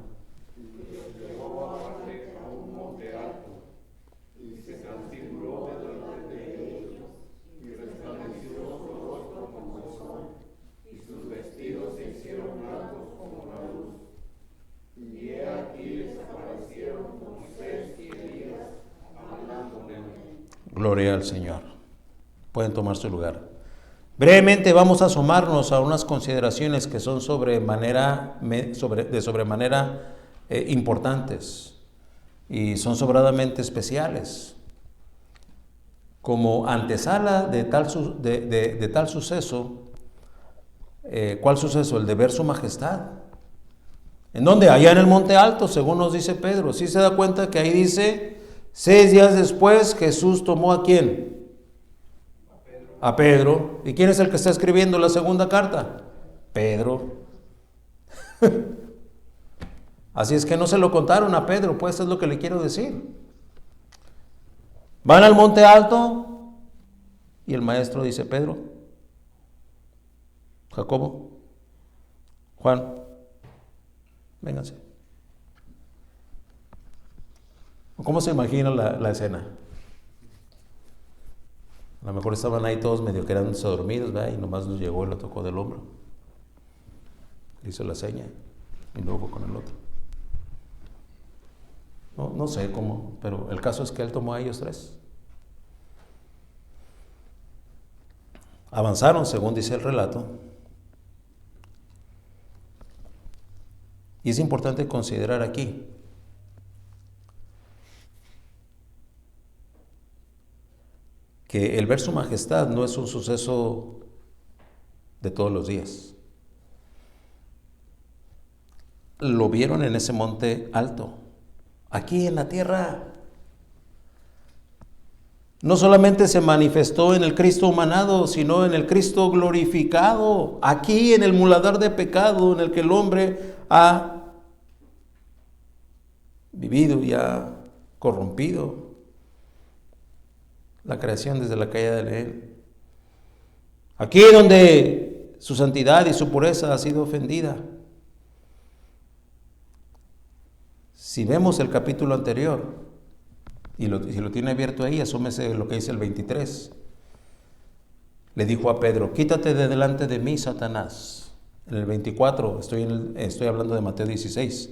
gloria al Señor. Pueden tomar su lugar. Brevemente vamos a asomarnos a unas consideraciones que son de sobremanera importantes y son sobradamente especiales. Como antesala de tal suceso, ¿cuál suceso? El de ver su majestad. ¿En dónde? Allá en el monte alto, según nos dice Pedro. ¿Sí se da cuenta que ahí dice 6 días después Jesús tomó a quién? A Pedro. ¿Y quién es el que está escribiendo la segunda carta? Pedro. Así es que no se lo contaron a Pedro, pues es lo que le quiero decir. Van al monte alto y el maestro dice: Pedro, Jacobo, Juan, vénganse. ¿Cómo se imagina la escena? A lo mejor estaban ahí todos medio quedándose dormidos, ¿verdad? Y nomás nos llegó y lo tocó del hombro. Le hizo la seña y luego fue con el otro. No sé cómo, pero el caso es que él tomó a ellos 3. Avanzaron, según dice el relato. Y es importante considerar aquí que el ver su majestad no es un suceso de todos los días. Lo vieron en ese monte alto, aquí en la tierra. No solamente se manifestó en el Cristo humanado, sino en el Cristo glorificado, aquí en el muladar de pecado en el que el hombre ha vivido y ha corrompido la creación desde la caída de Edén. Aquí donde su santidad y su pureza ha sido ofendida. Si vemos el capítulo anterior, y si lo tiene abierto ahí, asómese lo que dice el 23. Le dijo a Pedro: quítate de delante de mí, Satanás. En el 24, estoy hablando de Mateo 16.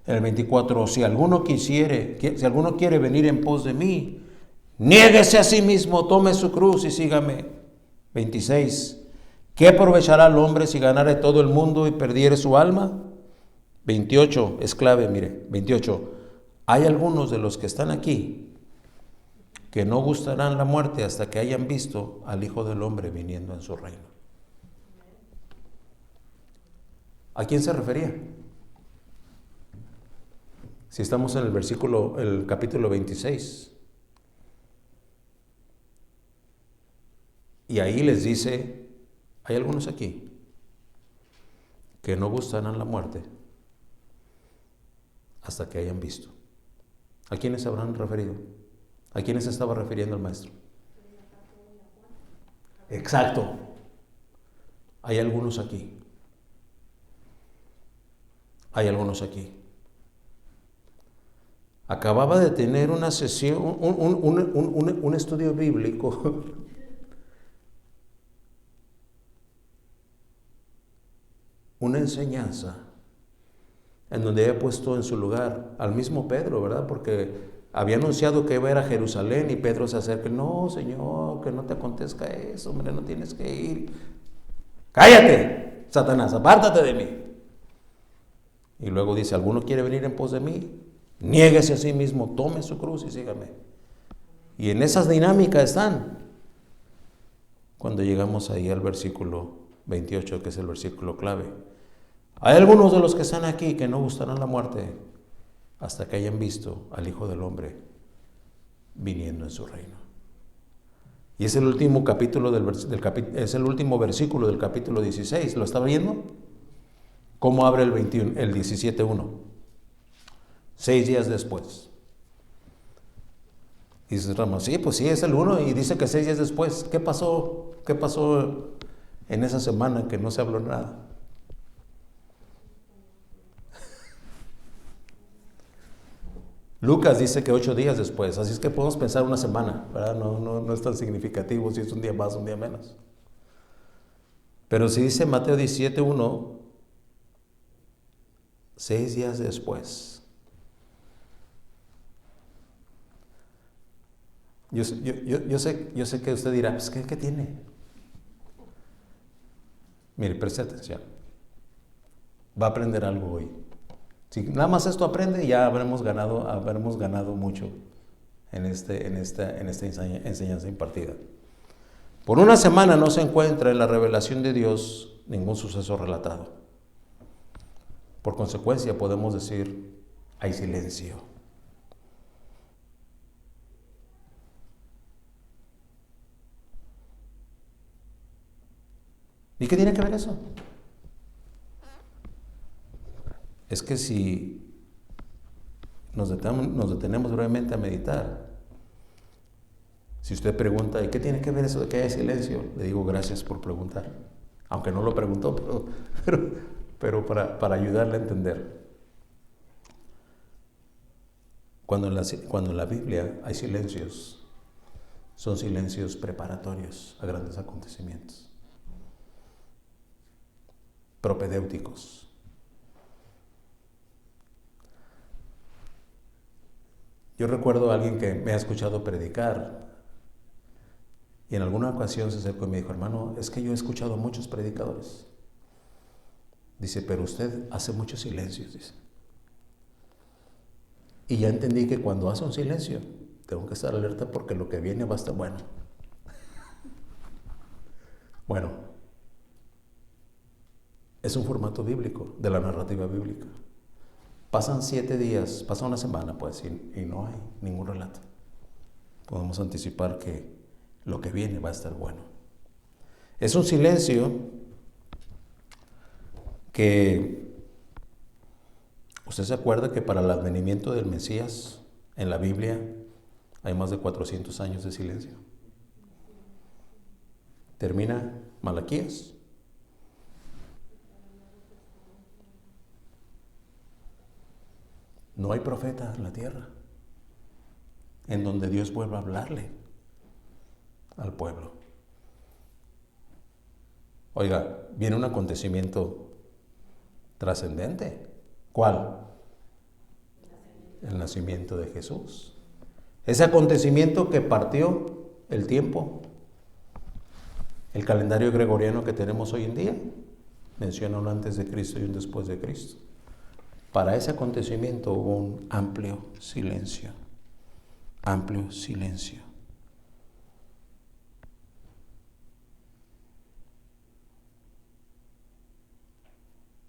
En el 24, si alguno quiere venir en pos de mí, niéguese a sí mismo, tome su cruz y sígame. 26. ¿Qué aprovechará el hombre si ganare todo el mundo y perdiere su alma? 28, es clave, mire, 28. Hay algunos de los que están aquí que no gustarán la muerte hasta que hayan visto al Hijo del Hombre viniendo en su reino. ¿A quién se refería? Si estamos en el capítulo 26. Y ahí les dice, hay algunos aquí que no gustarán la muerte hasta que hayan visto. ¿A quiénes se habrán referido? ¿A quiénes se estaba refiriendo el maestro? Exacto. Hay algunos aquí. Hay algunos aquí. Acababa de tener una sesión, un estudio bíblico una enseñanza en donde había puesto en su lugar al mismo Pedro, ¿verdad? Porque había anunciado que iba a ir a Jerusalén y Pedro se acerca: no, Señor, que no te acontezca eso, hombre, no tienes que ir. Cállate, Satanás, apártate de mí. Y luego dice: ¿alguno quiere venir en pos de mí? Niéguese a sí mismo, tome su cruz y sígame. Y en esas dinámicas están. Cuando llegamos ahí al versículo 28, que es el versículo clave. Hay algunos de los que están aquí que no gustarán la muerte hasta que hayan visto al Hijo del Hombre viniendo en su reino. Y es el último capítulo es el último versículo del capítulo 16. ¿Lo está viendo? ¿Cómo abre el 17:1? 6 días después. Y dice Ramos, sí, pues sí, es el 1 y dice que 6 días después. ¿Qué pasó? ¿Qué pasó en esa semana que no se habló nada? Lucas dice que 8 días después, así es que podemos pensar una semana, ¿verdad? No es tan significativo si es un día más, un día menos. Pero si dice Mateo 17:1, 6 días después. Yo sé que usted dirá, pues, ¿qué tiene? Mire, preste atención. Va a aprender algo hoy. Si nada más esto aprende, ya habremos ganado mucho en esta enseñanza impartida. Por una semana no se encuentra en la revelación de Dios ningún suceso relatado. Por consecuencia, podemos decir, hay silencio. ¿Y qué tiene que ver eso? Es que si nos detenemos brevemente a meditar, si usted pregunta, ¿y qué tiene que ver eso de que haya silencio? Le digo, gracias por preguntar. Aunque no lo preguntó, pero para ayudarle a entender. Cuando en la Biblia hay silencios, son silencios preparatorios a grandes acontecimientos, propedéuticos. Yo recuerdo a alguien que me ha escuchado predicar y en alguna ocasión se acercó y me dijo, hermano, es que yo he escuchado a muchos predicadores. Dice, pero usted hace muchos silencios, dice. Y ya entendí que cuando hace un silencio, tengo que estar alerta porque lo que viene va a estar bueno. Bueno, es un formato bíblico, de la narrativa bíblica. Pasan 7 días, pasa una semana, pues, y no hay ningún relato. Podemos anticipar que lo que viene va a estar bueno. Es un silencio que, ¿usted se acuerda que para el advenimiento del Mesías en la Biblia hay más de 400 años de silencio? Termina Malaquías. No hay profeta en la tierra en donde Dios vuelva a hablarle al pueblo. Oiga, viene un acontecimiento trascendente. ¿Cuál? El nacimiento de Jesús. Ese acontecimiento que partió el tiempo, el calendario gregoriano que tenemos hoy en día, menciona un antes de Cristo y un después de Cristo. Para ese acontecimiento hubo un amplio silencio. Amplio silencio.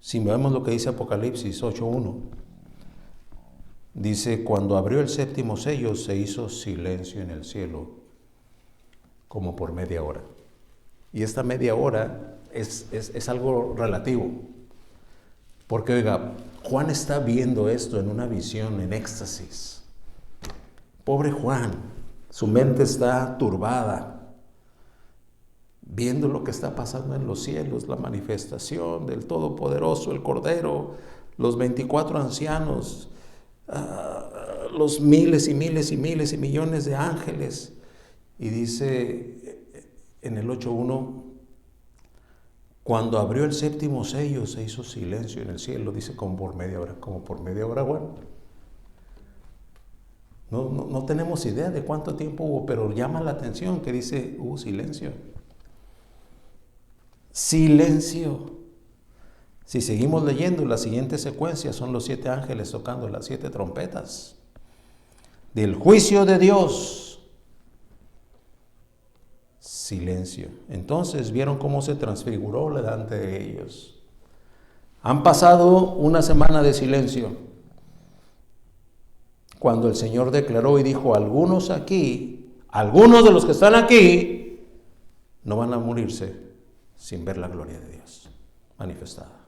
Si vemos lo que dice Apocalipsis 8:1, dice, cuando abrió el séptimo sello se hizo silencio en el cielo, como por media hora. Y esta media hora es algo relativo. Porque, oiga, Juan está viendo esto en una visión, en éxtasis. Pobre Juan, su mente está turbada, viendo lo que está pasando en los cielos, la manifestación del Todopoderoso, el Cordero, los 24 ancianos, los miles y miles y miles y millones de ángeles. Y dice en el 8:1, cuando abrió el séptimo sello se hizo silencio en el cielo, dice como por media hora, bueno. No tenemos idea de cuánto tiempo hubo, pero llama la atención que dice, hubo silencio. Silencio. Si seguimos leyendo, la siguiente secuencia son los 7 ángeles tocando las 7 trompetas del juicio de Dios. Silencio. Entonces vieron cómo se transfiguró delante de ellos. Han pasado una semana de silencio. cuando el Señor declaró y dijo, algunos de los que están aquí, no van a morirse sin ver la gloria de Dios manifestada.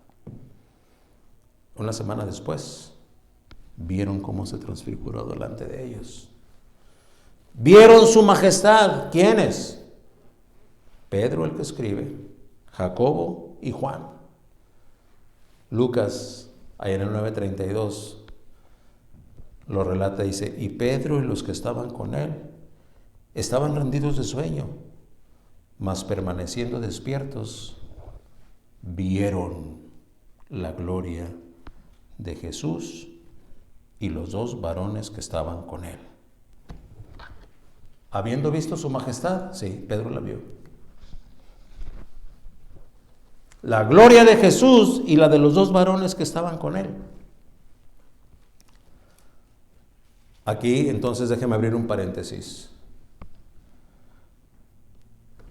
Una semana después, vieron cómo se transfiguró delante de ellos. Vieron su majestad. ¿Quiénes? Pedro, el que escribe, Jacobo y Juan. Lucas, ahí en el 9:32, lo relata, dice, y Pedro y los que estaban con él estaban rendidos de sueño, mas permaneciendo despiertos, vieron la gloria de Jesús y los dos varones que estaban con él. Habiendo visto su majestad, sí, Pedro la vio. La gloria de Jesús y la de los dos varones que estaban con él. Aquí, entonces, déjeme abrir un paréntesis.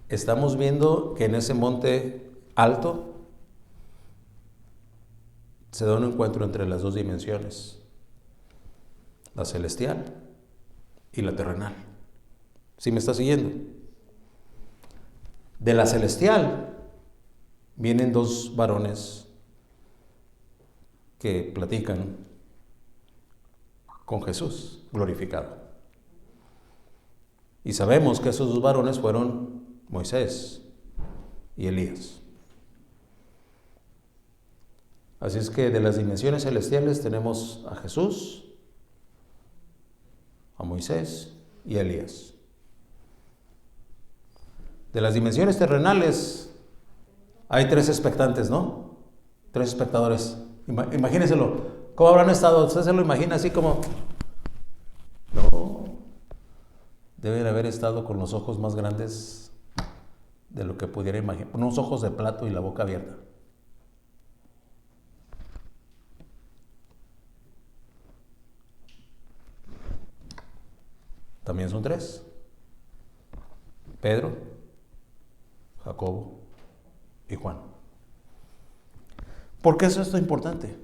Estamos viendo que en ese monte alto se da un encuentro entre las dos dimensiones, la celestial y la terrenal. ¿Sí me está siguiendo? De la celestial vienen dos varones que platican con Jesús glorificado. Y sabemos que esos dos varones fueron Moisés y Elías. Así es que de las dimensiones celestiales tenemos a Jesús, a Moisés y a Elías. De las dimensiones terrenales hay tres expectantes, ¿no? Tres espectadores. Imagínenselo. ¿Cómo habrán estado? ¿Usted se lo imagina así como? No. Deben haber estado con los ojos más grandes de lo que pudiera imaginar. Unos ojos de plato y la boca abierta. También son tres. Pedro, Jacobo y Juan. ¿Por qué es esto importante?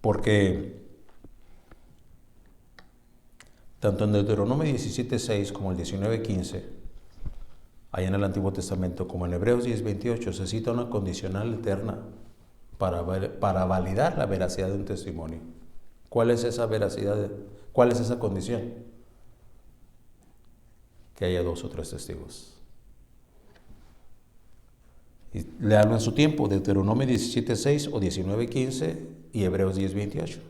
Porque tanto en Deuteronomio 17:6 como el 19:15, allá en el Antiguo Testamento, como en Hebreos 10:28, se cita una condicional eterna para validar la veracidad de un testimonio. ¿Cuál es esa veracidad? ¿Cuál es esa condición? Que haya dos o tres testigos. Y le hablo en su tiempo, Deuteronomio 17:6 o 19:15 y Hebreos 10:28.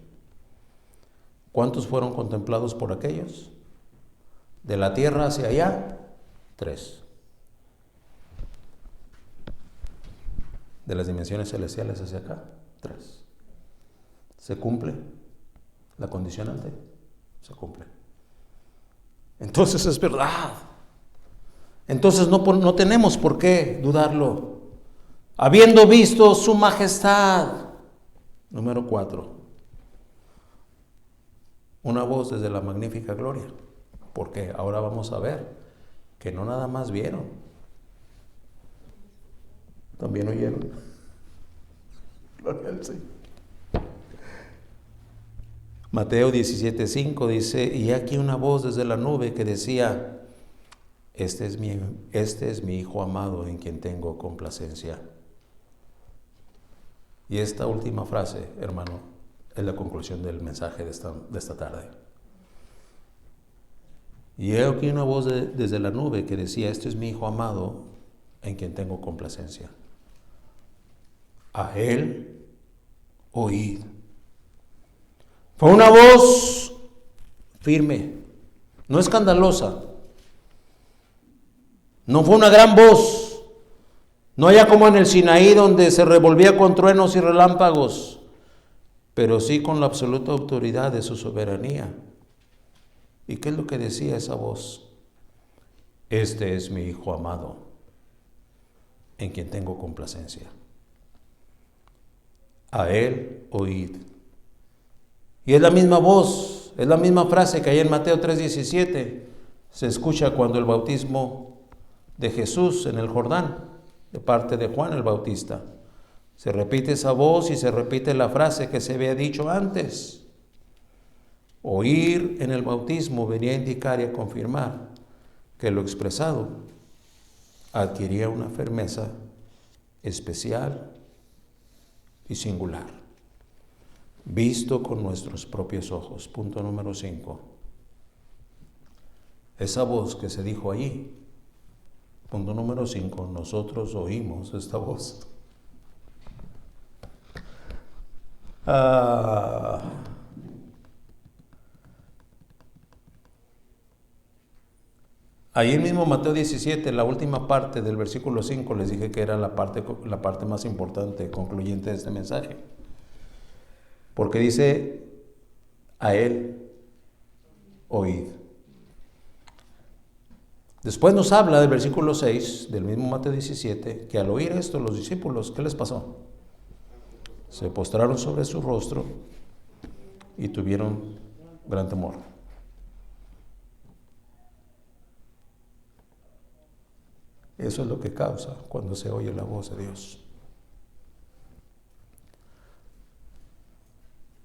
¿Cuántos fueron contemplados por aquellos? De la tierra hacia allá, 3. De las dimensiones celestiales hacia acá, 3. ¿Se cumple la condicionante? Se cumple. Entonces es verdad. Entonces no tenemos por qué dudarlo. Habiendo visto su majestad. Número 4. Una voz desde la magnífica gloria. Porque ahora vamos a ver que no nada más vieron, también oyeron. Gloria al Señor. Mateo 17:5 dice, y aquí una voz desde la nube que decía, este es mi Hijo amado en quien tengo complacencia. Y esta última frase, hermano, es la conclusión del mensaje de esta tarde. Y he aquí una voz desde la nube que decía, este es mi Hijo amado en quien tengo complacencia. A él oíd. Fue una voz firme, no escandalosa. No fue una gran voz. No haya como en el Sinaí donde se revolvía con truenos y relámpagos, pero sí con la absoluta autoridad de su soberanía. ¿Y qué es lo que decía esa voz? Este es mi Hijo amado, en quien tengo complacencia. A él oíd. Y es la misma voz, es la misma frase que hay en Mateo 3:17. Se escucha cuando el bautismo de Jesús en el Jordán, de parte de Juan el Bautista. Se repite esa voz y se repite la frase que se había dicho antes. Oír en el bautismo venía a indicar y a confirmar que lo expresado adquiría una firmeza especial y singular, visto con nuestros propios ojos. Punto número 5. Esa voz que se dijo allí. Punto número 5. Nosotros oímos esta voz. Ahí mismo Mateo 17, la última parte del versículo 5, les dije que era la parte más importante, concluyente de este mensaje. Porque dice, a él oíd. Después nos habla del versículo 6 del mismo Mateo 17, que al oír esto los discípulos, ¿qué les pasó? Se postraron sobre su rostro y tuvieron gran temor. Eso es lo que causa cuando se oye la voz de Dios.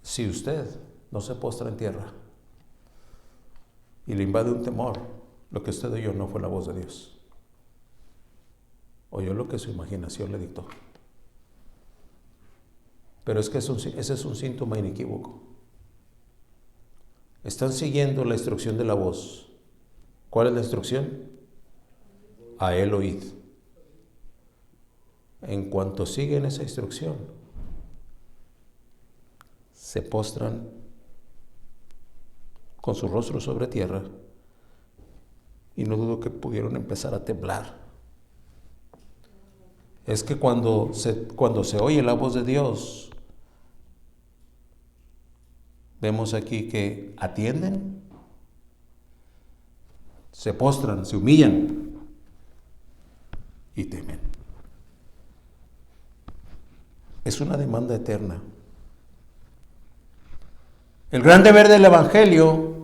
Si usted no se postra en tierra y le invade un temor, lo que usted oyó no fue la voz de Dios. Oyó lo que su imaginación le dictó. Pero es que ese es un síntoma inequívoco. Están siguiendo la instrucción de la voz. ¿Cuál es la instrucción? A él oíd. En cuanto siguen esa instrucción, se postran con su rostro sobre tierra y no dudo que pudieron empezar a temblar. Es que cuando se oye la voz de Dios, vemos aquí que atienden, se postran, se humillan y temen. Es una demanda eterna. El gran deber del Evangelio,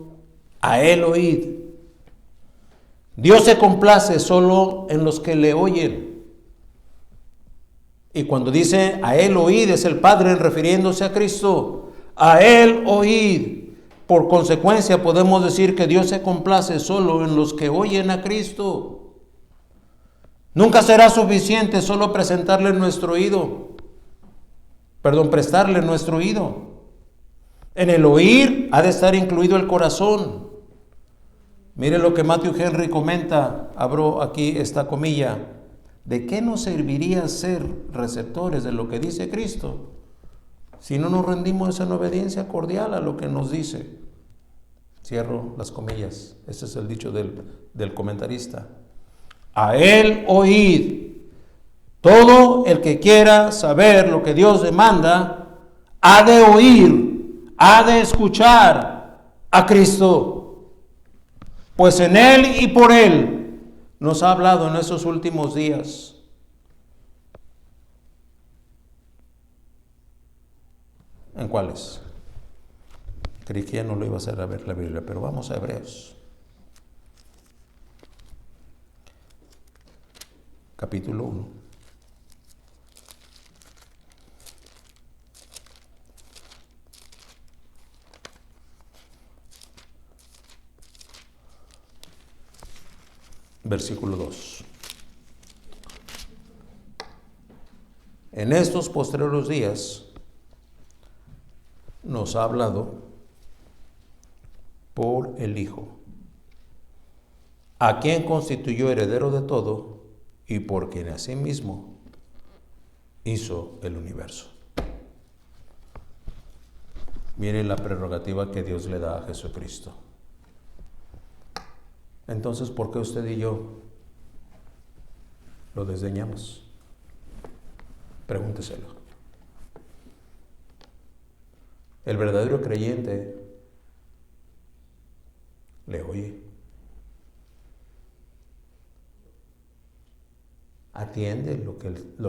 a él oíd. Dios se complace solo en los que le oyen. Y cuando dice a él oíd es el Padre refiriéndose a Cristo. A él oíd. Por consecuencia podemos decir que Dios se complace solo en los que oyen a Cristo. Nunca será suficiente solo prestarle nuestro oído. En el oír ha de estar incluido el corazón. Mire lo que Matthew Henry comenta, abro aquí esta comilla. ¿De qué nos serviría ser receptores de lo que dice Cristo si no nos rendimos en obediencia cordial a lo que nos dice? Cierro las comillas. Este es el dicho del comentarista. A él oíd. Todo el que quiera saber lo que Dios demanda, ha de oír, ha de escuchar a Cristo. Pues en Él y por Él nos ha hablado en esos últimos días. ¿En cuáles? Creí que ya no lo iba a hacer a ver la Biblia, pero vamos a Hebreos. Capítulo 1. Versículo 2. En estos postreros días nos ha hablado por el Hijo, a quien constituyó heredero de todo y por quien asimismo hizo el universo. Miren la prerrogativa que Dios le da a Jesucristo. Entonces, ¿por qué usted y yo lo desdeñamos? Pregúnteselo. El verdadero creyente le oye, atiende lo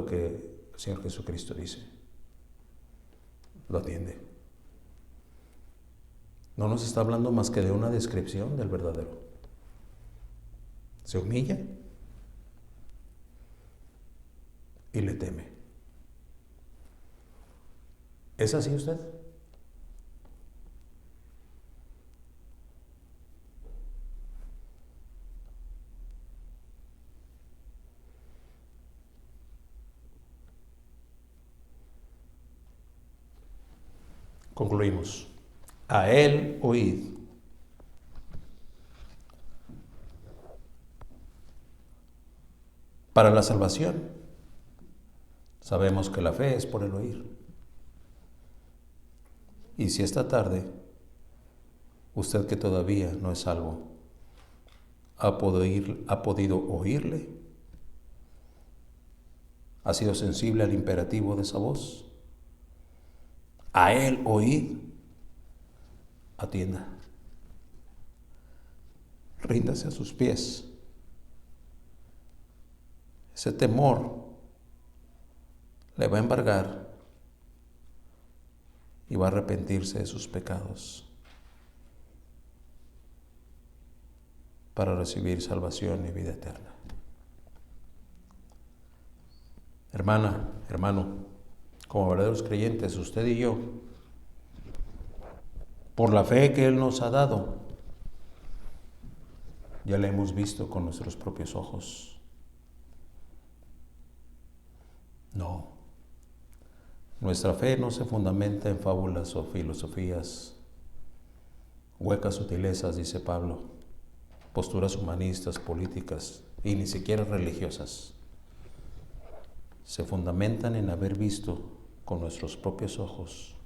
que el Señor Jesucristo dice, lo atiende. No nos está hablando más que de una descripción del verdadero. Se humilla y le teme. ¿Es así usted? Concluimos. A Él oíd. Para la salvación, sabemos que la fe es por el oír. Y si esta tarde, usted que todavía no es salvo, ha podido oírle, ha sido sensible al imperativo de esa voz, a Él oíd, atienda. Ríndase a sus pies. Ese temor le va a embargar y va a arrepentirse de sus pecados para recibir salvación y vida eterna. Hermana, hermano, como verdaderos creyentes, usted y yo, por la fe que Él nos ha dado, ya la hemos visto con nuestros propios ojos. No, nuestra fe no se fundamenta en fábulas o filosofías, huecas sutilezas, dice Pablo, posturas humanistas, políticas y ni siquiera religiosas. Se fundamentan en haber visto con nuestros propios ojos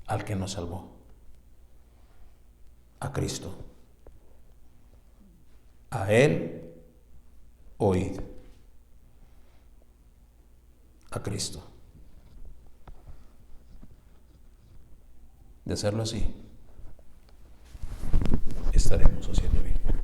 al que nos salvó, a Cristo. A Él oíd. A Cristo. De hacerlo así, estaremos haciendo bien.